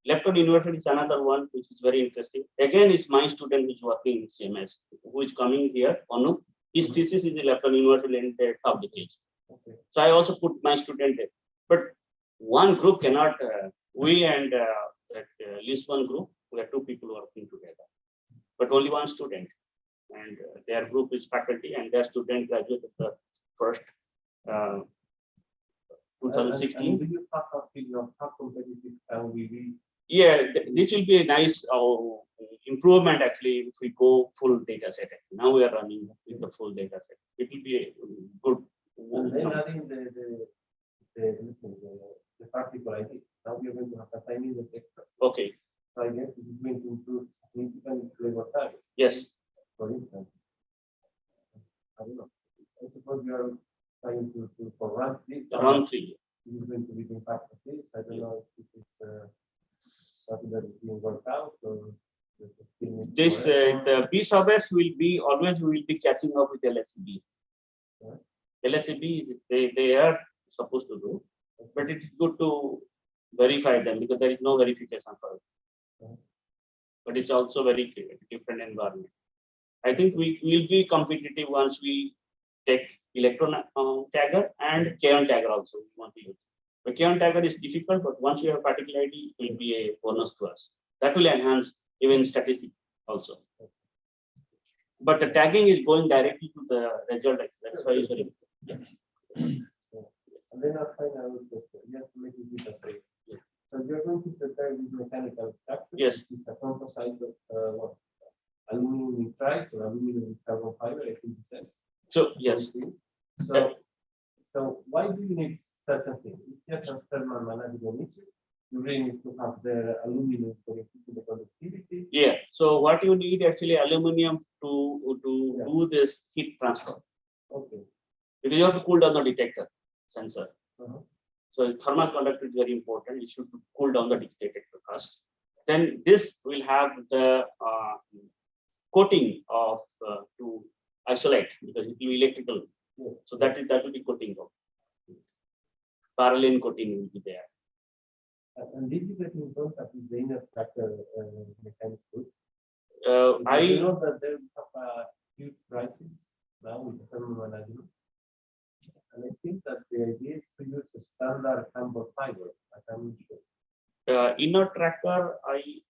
Lepton universality is another one which is very interesting. Again, it's my student who is working in CMS, who is coming here. Anu, his thesis is a lepton universality in the top decay. Okay. So I also put my student there. But one group cannot. We and that Lisbon group, we are 2 people working together, but only 1 student, and their group is faculty, and their student graduated the first 2016. Do you have a figure of how competitive can we be? Yeah, this will be a nice improvement actually if we go full data set. Now we are running with the full data set. It will be a good. And then adding the particle ID. Now we are going to have a tiny detector. Okay. So I guess it is going to improve significantly flavor time. Yes. For instance, I don't know. I suppose you are trying to for run 3. Run 3. It is going to be the impact of this. I don't know if it's something that is being worked out or this the B subbers will be always will be catching up with LSCB. LSCB they are supposed to do, but it's good to verify them because there is no verification for it. But it's also very different environment. I think we will be competitive once we take electron tagger and K-on tagger also we want to use. The K-on tagger is difficult, but once you have particularity, it will be a bonus to us. That will enhance even statistics also. But the tagging is going directly to the result. That's why it's very important. And then our final question, just to make it easier. So you're going to prepare this mechanical structure. Yes. It's a composite of aluminum nitride or aluminum with carbon fiber, I think you said. So yes. So why do you need such a thing? It's just a thermal management issue. You really need to have the aluminum for the conductivity. Yeah. So what you need actually aluminum to do this heat transfer. Okay. Because you have to cool down the detector sensor. So thermal conductor is very important. It should cool down the detector first. Then this will have the coating of to isolate because it will be electrical. So that will be coating of parallel coating will be there. And did you get in contact with the inner structure mechanics group? I know that they have a huge crisis now with the thermal management. And I think that the idea is to use a standard carbon fiber. I'm sure. Inner tracker,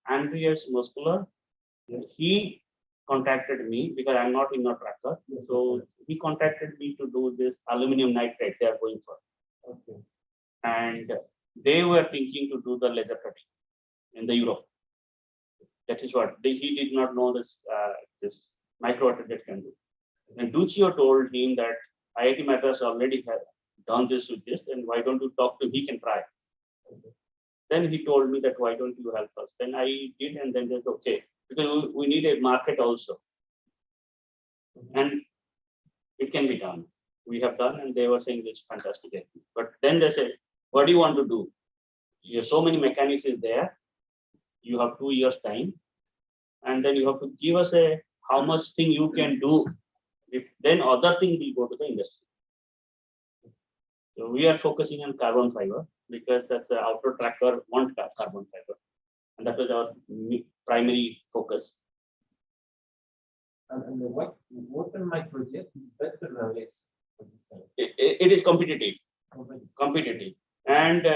Andreas Muscular, he contacted me because I'm not inner tracker. So he contacted me to do this aluminum nitride they are going for. Okay. And they were thinking to do the laser cutting in the Europe. That is what he did not know this Micro-WaterJet can do. And Duccio told him that IIT Madras already have done this with this, and why don't you talk to him? He can try. Then he told me that why don't you help us? Then I did, and then they said okay, because we need a market also, and it can be done. We have done, and they were saying it's fantastic. But then they said, what do you want to do? You have so many mechanics is there. You have 2 years time, and then you have to give us how much thing you can do. Then other thing will go to the industry. So we are focusing on carbon fiber because that's the outer tracker want carbon fiber, and that was our primary focus. And the water microjet is better than less. It is competitive, and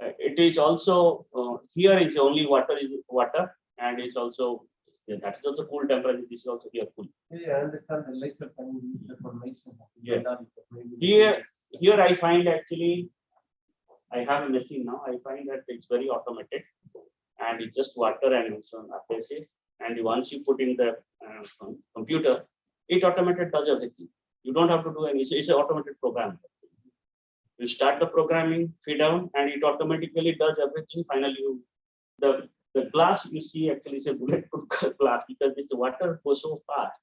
it is also here is only water, and it's also that is also cool temperature. This is also here cool. Yeah, I understand the laser can use the formation. Yeah. Here I find actually I have a machine now. I find that it's very automated, and it's just water and some adhesive. And once you put in the computer, it automated does everything. You don't have to do any. It's an automated program. You start the programming, feed down, and it automatically does everything. Finally, the glass you see actually is a bulletproof glass because this water goes so fast.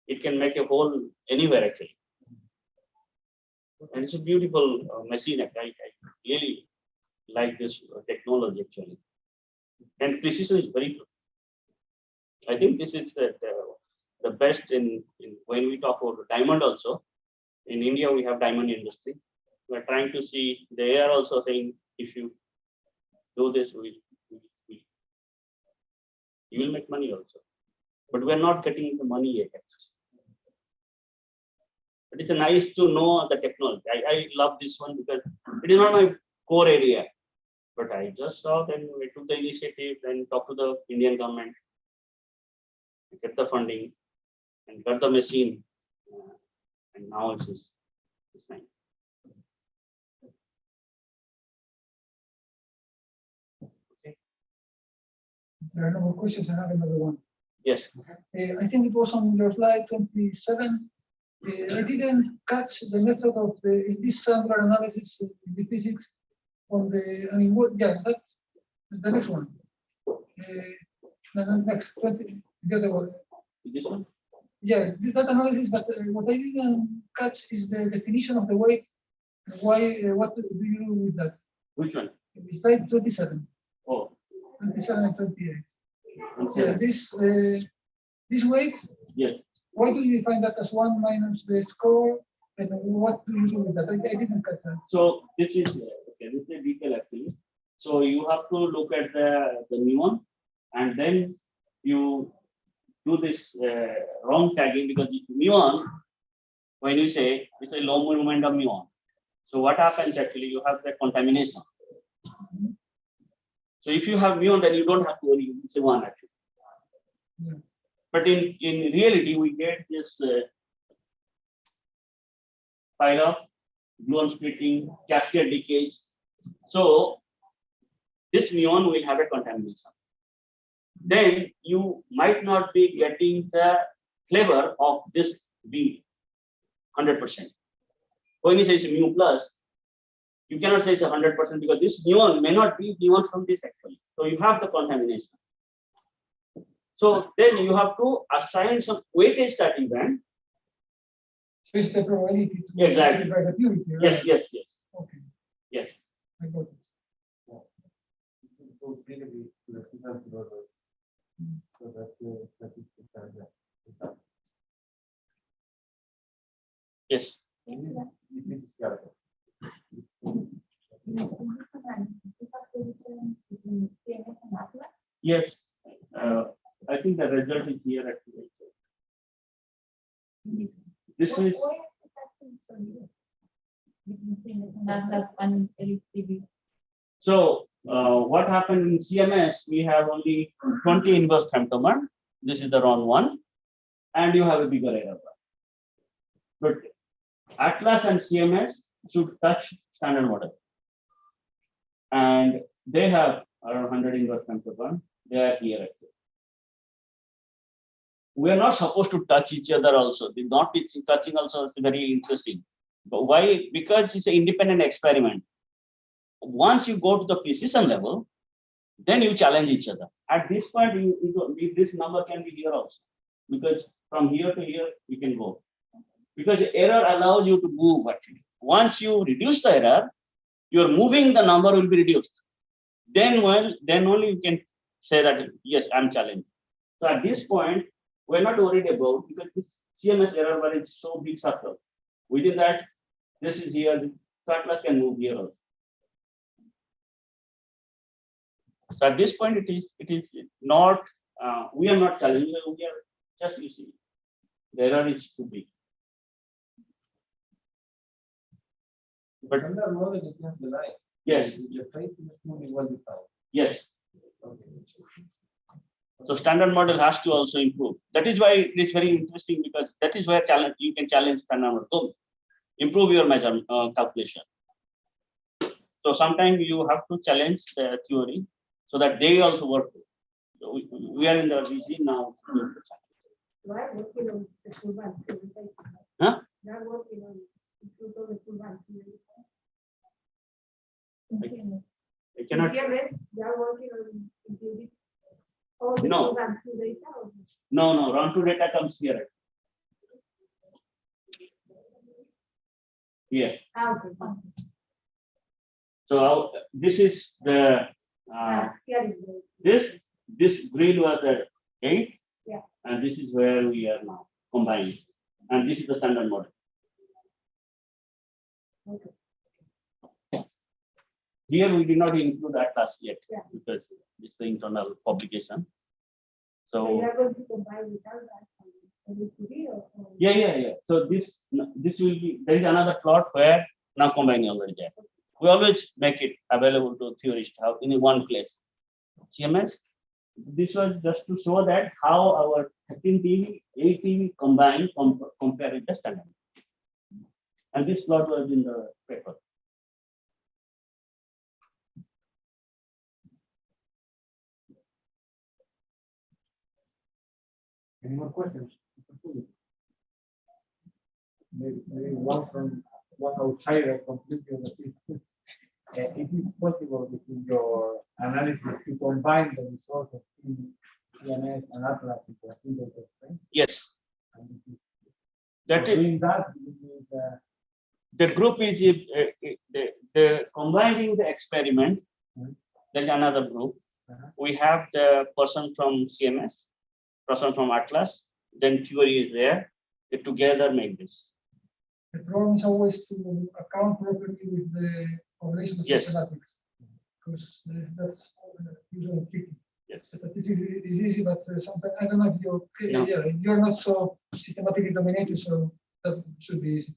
It can make a hole anywhere actually. And it's a beautiful machine. I really like this technology actually. And precision is very good. I think this is the best in when we talk about diamond also. In India, we have diamond industry. We're trying to see, they are also saying, if you do this, you will make money also. But we're not getting the money yet. But it's nice to know the technology. I love this one because it is not my core area. But I just saw, then we took the initiative, then talked to the Indian government, get the funding, and got the machine. And now it's nice. There are no more questions. I have another one. Yes. I think it was on your slide 27. I didn't catch the method of this sample analysis in the physics of the, I mean, what, yeah, that's the next one. The next 20, the other one. This one? Yeah, that analysis, but what I didn't catch is the definition of the weight. Why, what do you do with that? Which one? Slide 27, Oh, 27 and 28. okay. Yeah, this weight, Yes. why do you define that as 1 minus the score? And what do you do with that? I didn't catch that. So this is okay. This is a detail actually. So you have to look at the muon, and then you do this wrong tagging, because muon, when you say it's a low movement of muon. So what happens actually? You have the contamination. So if you have muon, then you don't have to worry. It's a one actually. Yeah. But in reality, we get this pile of gluon splitting, cascade decays. So this muon will have a contamination. Then you might not be getting the flavor of this bead 100%. When you say it's mu plus, you cannot say it's 100% because this muon may not be muon from this actually. So you have the contamination. So then you have to assign some weightage to that event. So it's the probability to Exactly. by the purity, right? Yes, yes, yes, Okay, yes. I got it. Yes. Yes. I think the result is here actually. This is so what happened in CMS, we have only 20 inverse femtomer. This is the wrong one, and you have a bigger error. But Atlas and CMS should touch standard model. And they have around 100 inverse femtomer. They are here actually. We are not supposed to touch each other also. The not touching also is very interesting. But why? Because it's an independent experiment. Once you go to the precision level, then you challenge each other. At this point, this number can be here also. Because from here to here, you can go. Because the error allows you to move actually. Once you reduce the error, your moving the number will be reduced. Then only you can say that, yes, I'm challenged. So at this point, we're not worried about, because this CMS error bar is so big circle. Within that, this is here, the Atlas can move here also. So at this point, it is not, we are not challenging, we are just, you see, the error is too big. But under model, it has the line. Yes. Your face is moving well defined. Yes. Okay. So standard model has to also improve. That is why it is very interesting, because that is where you can challenge standard model. So improve your measure calculation. So sometimes you have to challenge the theory so that they also work. So we are in the VG now. Why working on the full bank? Huh? They're working on the full bank. I cannot. They are working on including all the No. full bank data. No, round two data comes here. Here. Okay. So this is the Here is the this grid was the 8. Yeah. And this is where we are now combining. And this is the standard model. Okay. Here we did not include Atlas yet, Yeah. because this is the internal publication. So So you are going to combine without that. yeah. So this will be, there is another plot where now combining already there. We always make it available to theorists in one place. CMS, this was just to show that how our 13 TeV, 8 TeV combined compare with the standard. And this plot was in the paper. Any more questions? Maybe one outsider completely on the field. It is possible between your analysis to combine the results of CMS and Atlas into a single test, right? Yes, And this is- that so is, doing that, you need, the group is the combining the experiment. Mhm. There's another group. Uh-huh. We have the person from CMS, person from Atlas, then theory is there. They together make this. The problem is always to account properly with the correlation of Yes. systematics, because that's usually tricky. Yes. But it's easy, but sometimes I don't know if you're, No. yeah, you're not so systematically dominated, so that should be easy.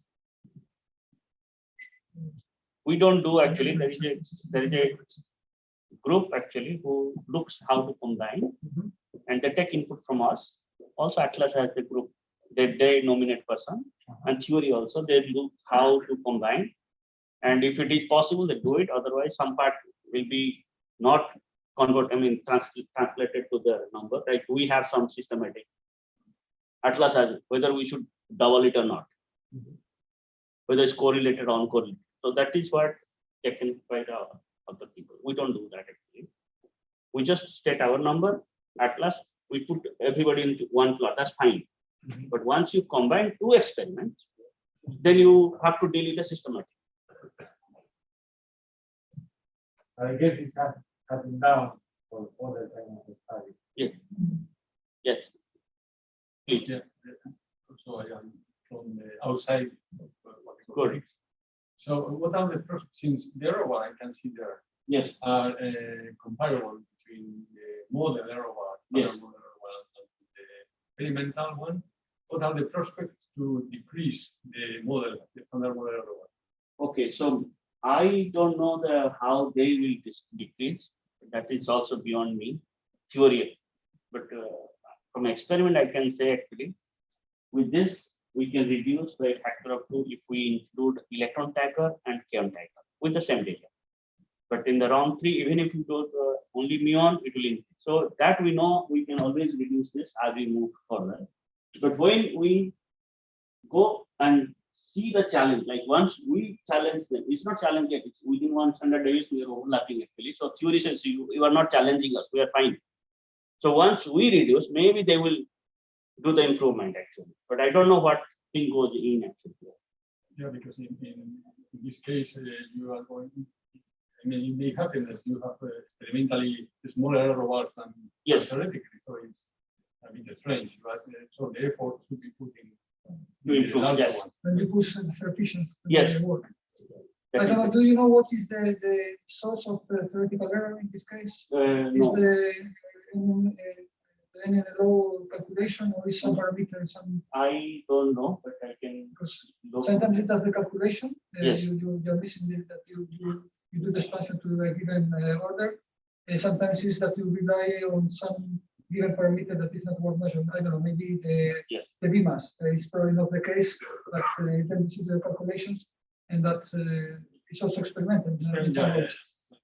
We don't do actually. There is a group actually who looks how to combine, Mhm. and they take input from us. Also, Atlas has the group. They nominate person, and theory also they look how to combine. And if it is possible, they do it. Otherwise, some part will be not translated to the number. Right? We have some systematic. Atlas has it, whether we should double it or not, whether it's correlated or uncorrelated. So that is what taken by the other people. We don't do that actually. We just state our number. Atlas, we put everybody into one plot. That's fine. But once you combine two experiments, then you have to deal with the systematic. I guess it has been done for other kind of study. Yes. Please. Yeah. So I am from the outside. Good. So what are the first, since the error bar I can see there Yes. are comparable between the model error bar, Yes. and the experimental one, what are the prospects to decrease the model, the standard model error bar? Okay. So I don't know how they will decrease. That is also beyond me. Theory. But from experiment, I can say actually, with this, we can reduce by a factor of 2 if we include electron tagger and kaon tagger with the same data. But in the round 3, even if you go only muon, it will increase. So that we know we can always reduce this as we move further. But when we go and see the challenge, like once we challenge them, it's not challenging, it's within 100 days we are overlapping actually. So theory says you are not challenging us, we are fine. So once we reduce, maybe they will do the improvement actually. But I don't know what thing goes in actually. Yeah, because in this case, you are going, I mean, it may happen that you have experimentally smaller error bars than Yes. theoretically, so it's a bit strange, but so the effort should be put in To improve, larger yes. one. When you push the efficiency Yes. work. I don't know, do you know what is the source of theoretical error in this case? Is No. the NLO calculation or is some parameter, some, I don't know, but I can because look. sometimes it does the calculation, Yes. you're missing that you do the expansion to a given order. And sometimes it's that you rely on some given parameter that is not worth measuring. I don't know, maybe Yes. the VMAS is probably not the case, but then you see the calculations and that it's also experimental. Yeah.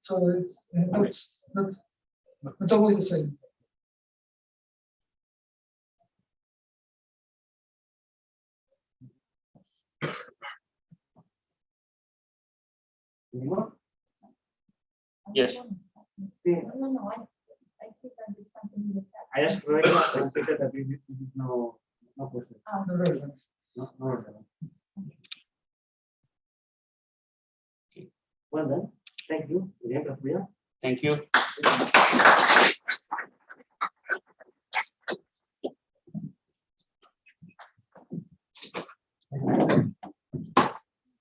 So it's not always the same. Anyone? Yes. No, I think I did something in the chat. I asked Roya and she said that this is no question. No relevance. No relevant. Well then, thank you. Prafulla. Thank you.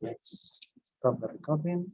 Let's stop the recording.